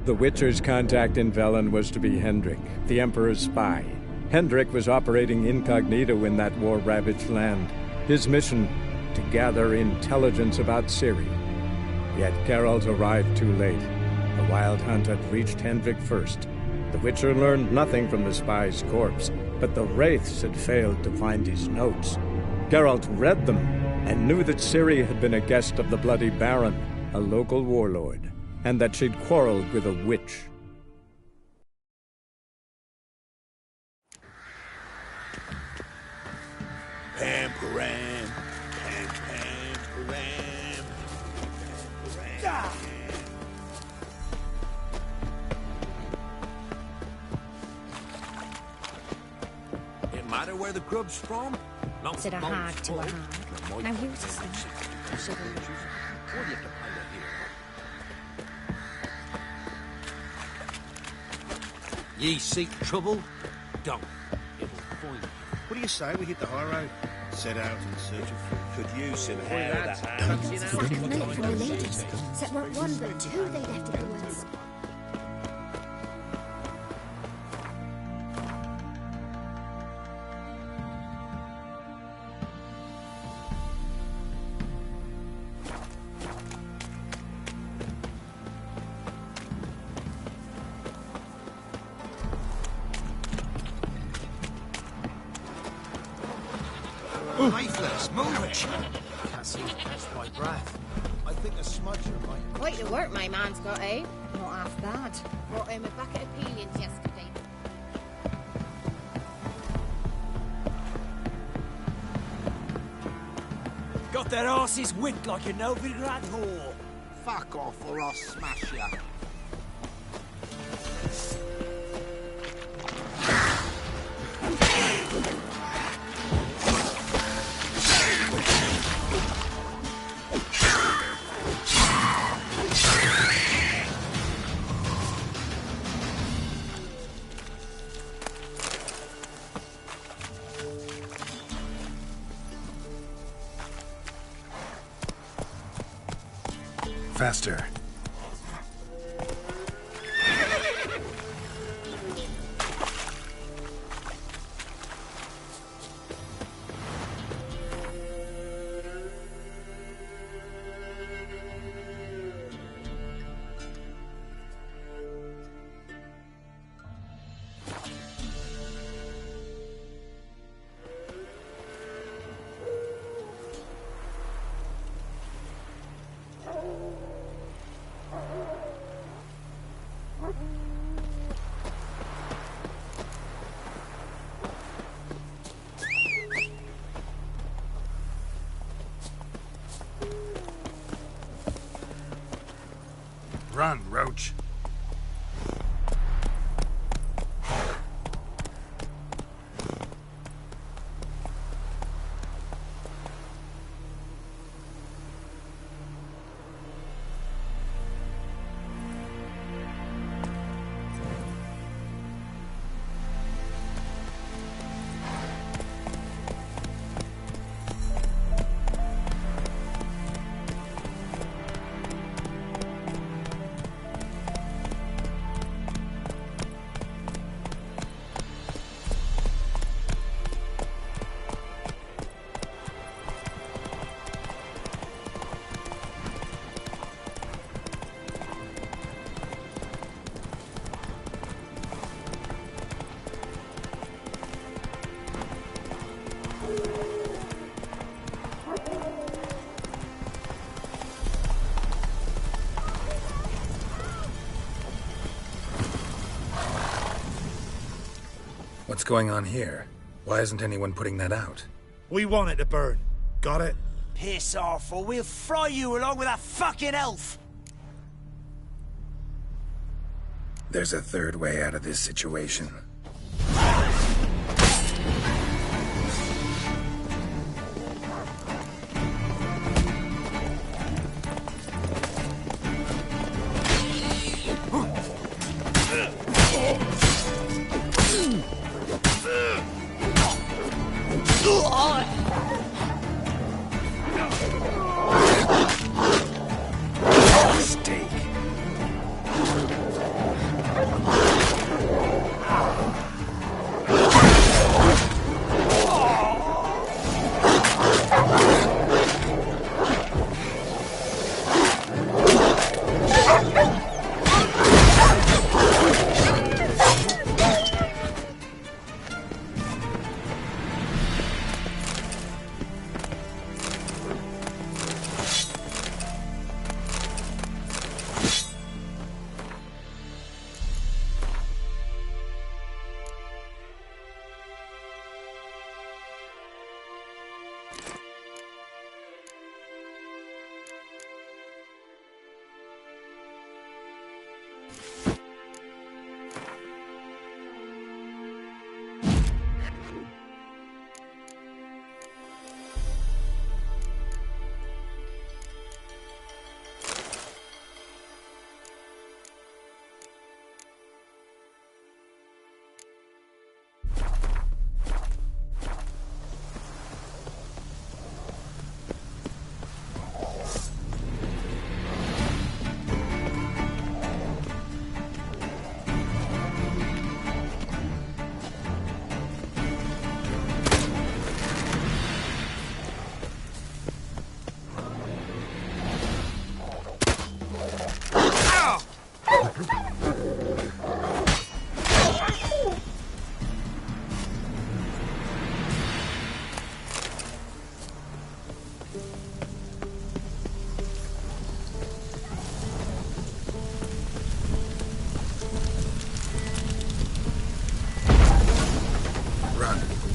The Witcher's contact in Velen was to be Hendrik, the Emperor's spy. Hendrik was operating incognito in that war-ravaged land. His mission, to gather intelligence about Ciri. Yet Geralt arrived too late. The Wild Hunt had reached Hendrik first. The Witcher learned nothing from the spy's corpse, but the Wraiths had failed to find his notes. Geralt read them and knew that Ciri had been a guest of the Bloody Baron, a local warlord, and that she'd quarreled with a witch. Pam Param, Pam Param, Pam. It matter where the grub's from? Long Said a hag to a hag. Now here's a snap. Or do you have to pay it here? Ye seek trouble? Don't. It'll find you. What do you say we hit the high road? Set out in search of food. Could use some hair of the Sack hands. of note from the ladies. Said weren't one but two they left in the woods. Lifeless, move it! Can't seem to catch my breath. I think a smudger might... Quite the work my man's got, eh? Not half bad. Brought him a bucket of peelings yesterday. Got their asses whipped like a Novigrad whore. Fuck off or I'll smash you. Faster. Run, Roach. What's going on here? Why isn't anyone putting that out? We want it to burn. Got it? Piss off, or we'll fry you along with that fucking elf! There's a third way out of this situation. Steak.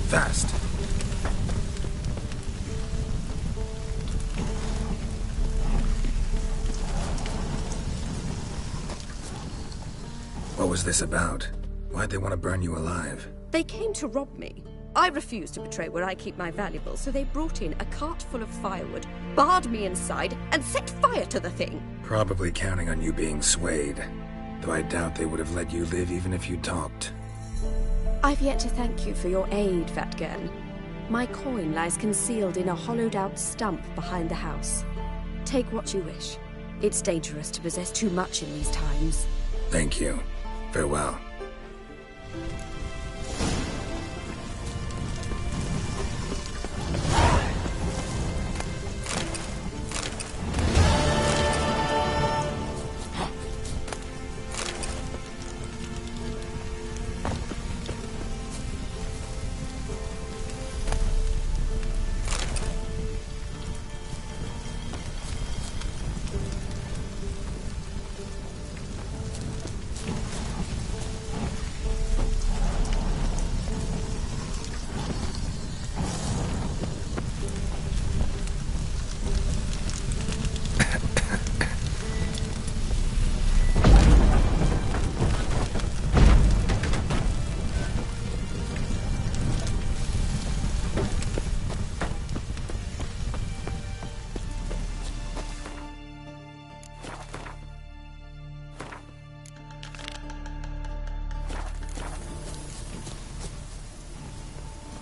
Fast. What was this about? Why'd they want to burn you alive? They came to rob me. I refused to betray where I keep my valuables, so they brought in a cart full of firewood, barred me inside, and set fire to the thing. Probably counting on you being swayed. Though I doubt they would have let you live even if you talked. I've yet to thank you for your aid, Vatgern. My coin lies concealed in a hollowed-out stump behind the house. Take what you wish. It's dangerous to possess too much in these times. Thank you. Farewell.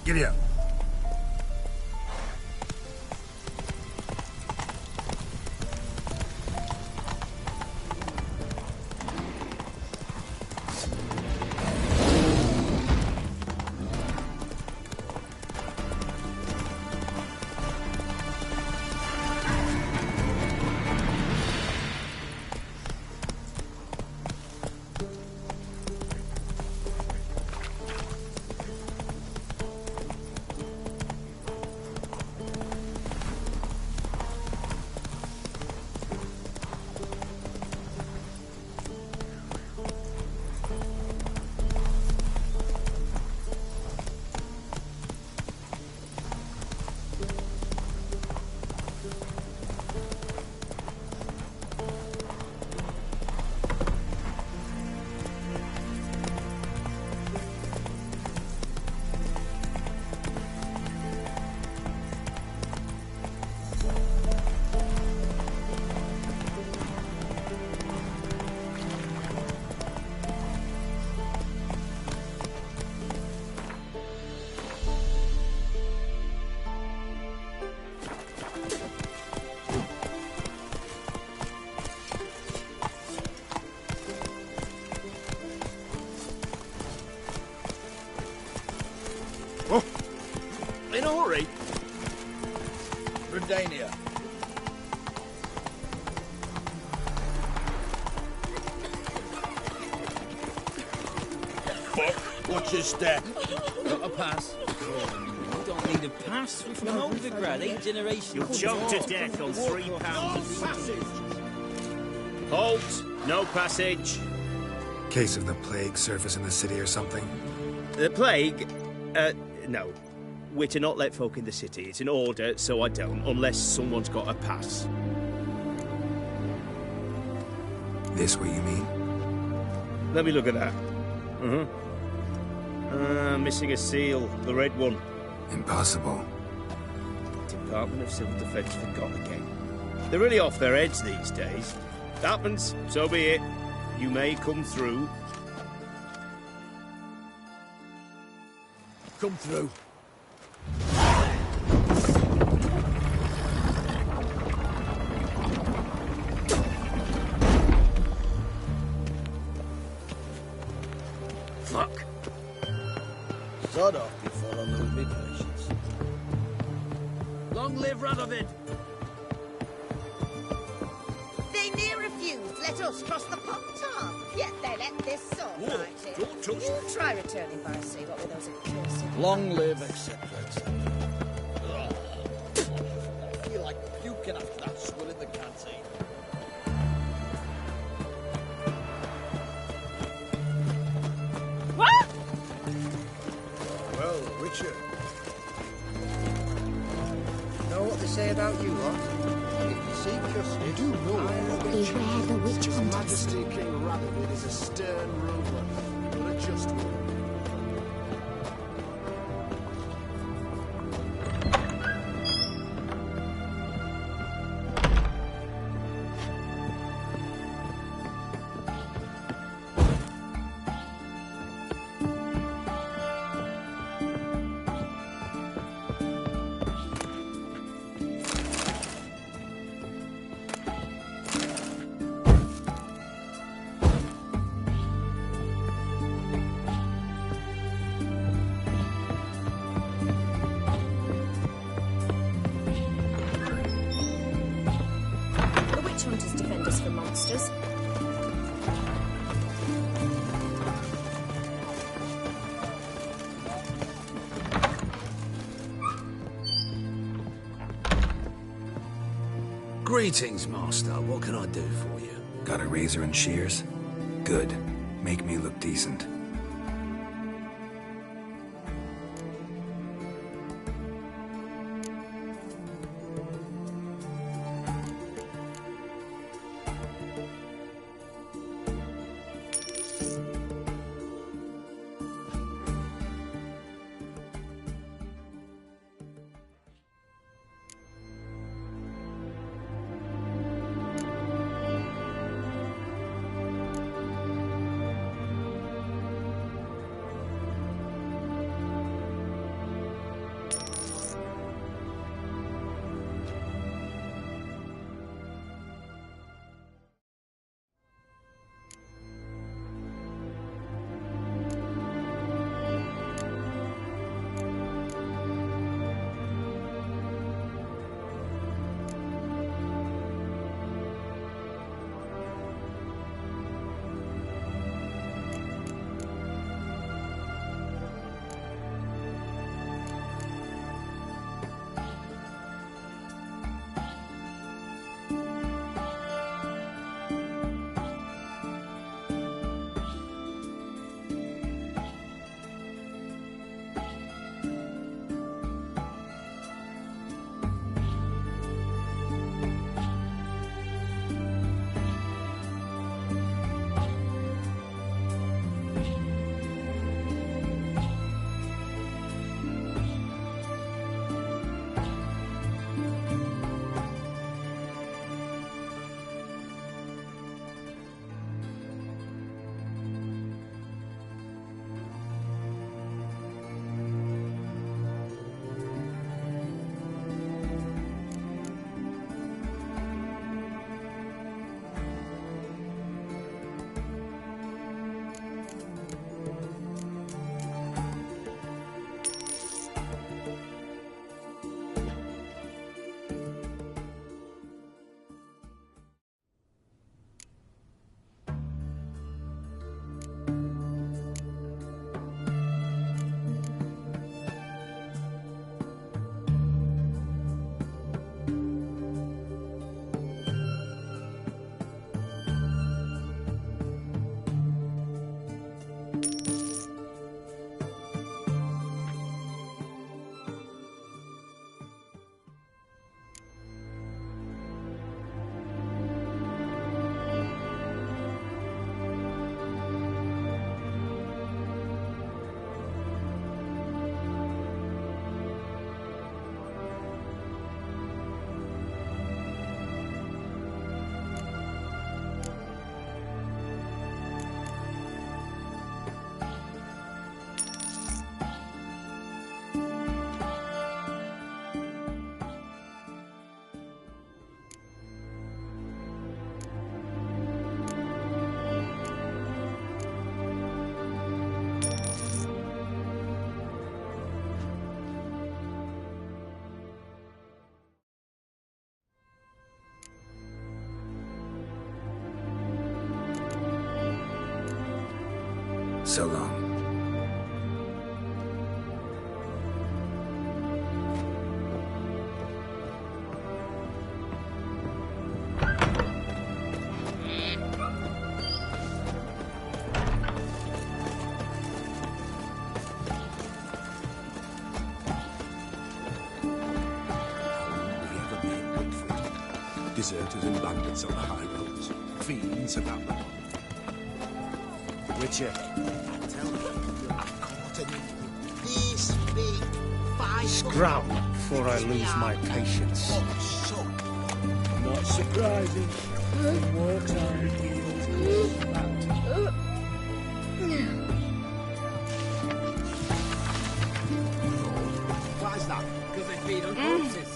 Giddy up. Oh. In a hurry? Redania. Watch your step. Got a pass. You don't need a pass. We're from Novigrad, 8 generations. You'll choke to death on £3. Halt! No passage. Case of the plague surface in the city or something? The plague? No. We're to not let folk in the city. It's an order, so I don't, unless someone's got a pass. This what you mean? Let me look at that. Missing a seal, the red one. Impossible. Department of Civil Defence forgot again. They're really off their heads these days. Happens, so be it. You may come through. Come through. Fuck. Sod off before I lose me patience. Long live Radovid! They near refused let us cross the Pop-Tar, yet they let this sword Whoa, right in. don't touch You try returning by sea, what were those accursed? Long live, etc., etc. I feel like puking after that swill in the canteen. What? Well, Richard. Know what they say about you, what? If you seek justice, you do know Beware the witch His hunters. Majesty King Radovid is a stern ruler, but a just one. The witch hunters defend us from monsters. Greetings, Master. What can I do for you? Got a razor and shears? Good. Make me look decent. So long. Deserters and bandits on the high roads. Fiends about them. Witcher. Tell me, I've caught an this big 5 Scram before I lose my patience. Not surprising. In wartime, heels go flat. Why's that? Because they feed on corpses.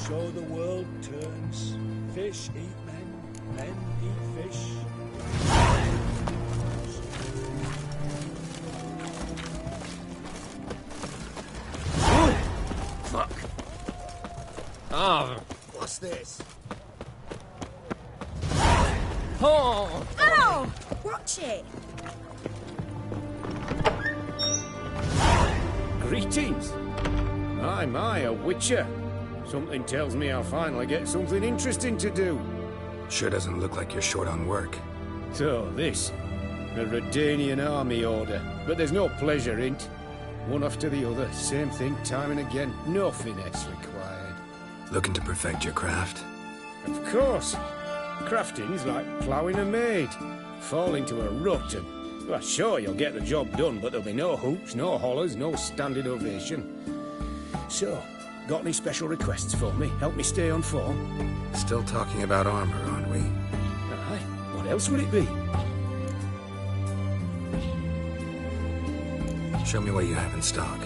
So the world turns. Fish eat men, men eat fish. Fuck. Oh. What's this? Oh! Ow! Watch it! Greetings. My, a witcher. Something tells me I'll finally get something interesting to do. Sure doesn't look like you're short on work. So, this. A Redanian army order. But there's no pleasure in't. One after the other, same thing time and again. No finesse required. Looking to perfect your craft? Of course. Crafting's like ploughing a maid. Fall into a rut and... Well, sure, you'll get the job done, but there'll be no hoops, no hollers, no standing ovation. So, got any special requests for me? Help me stay on form? Still talking about armor, aren't we? Aye. What else would it be? Show me what you have in stock.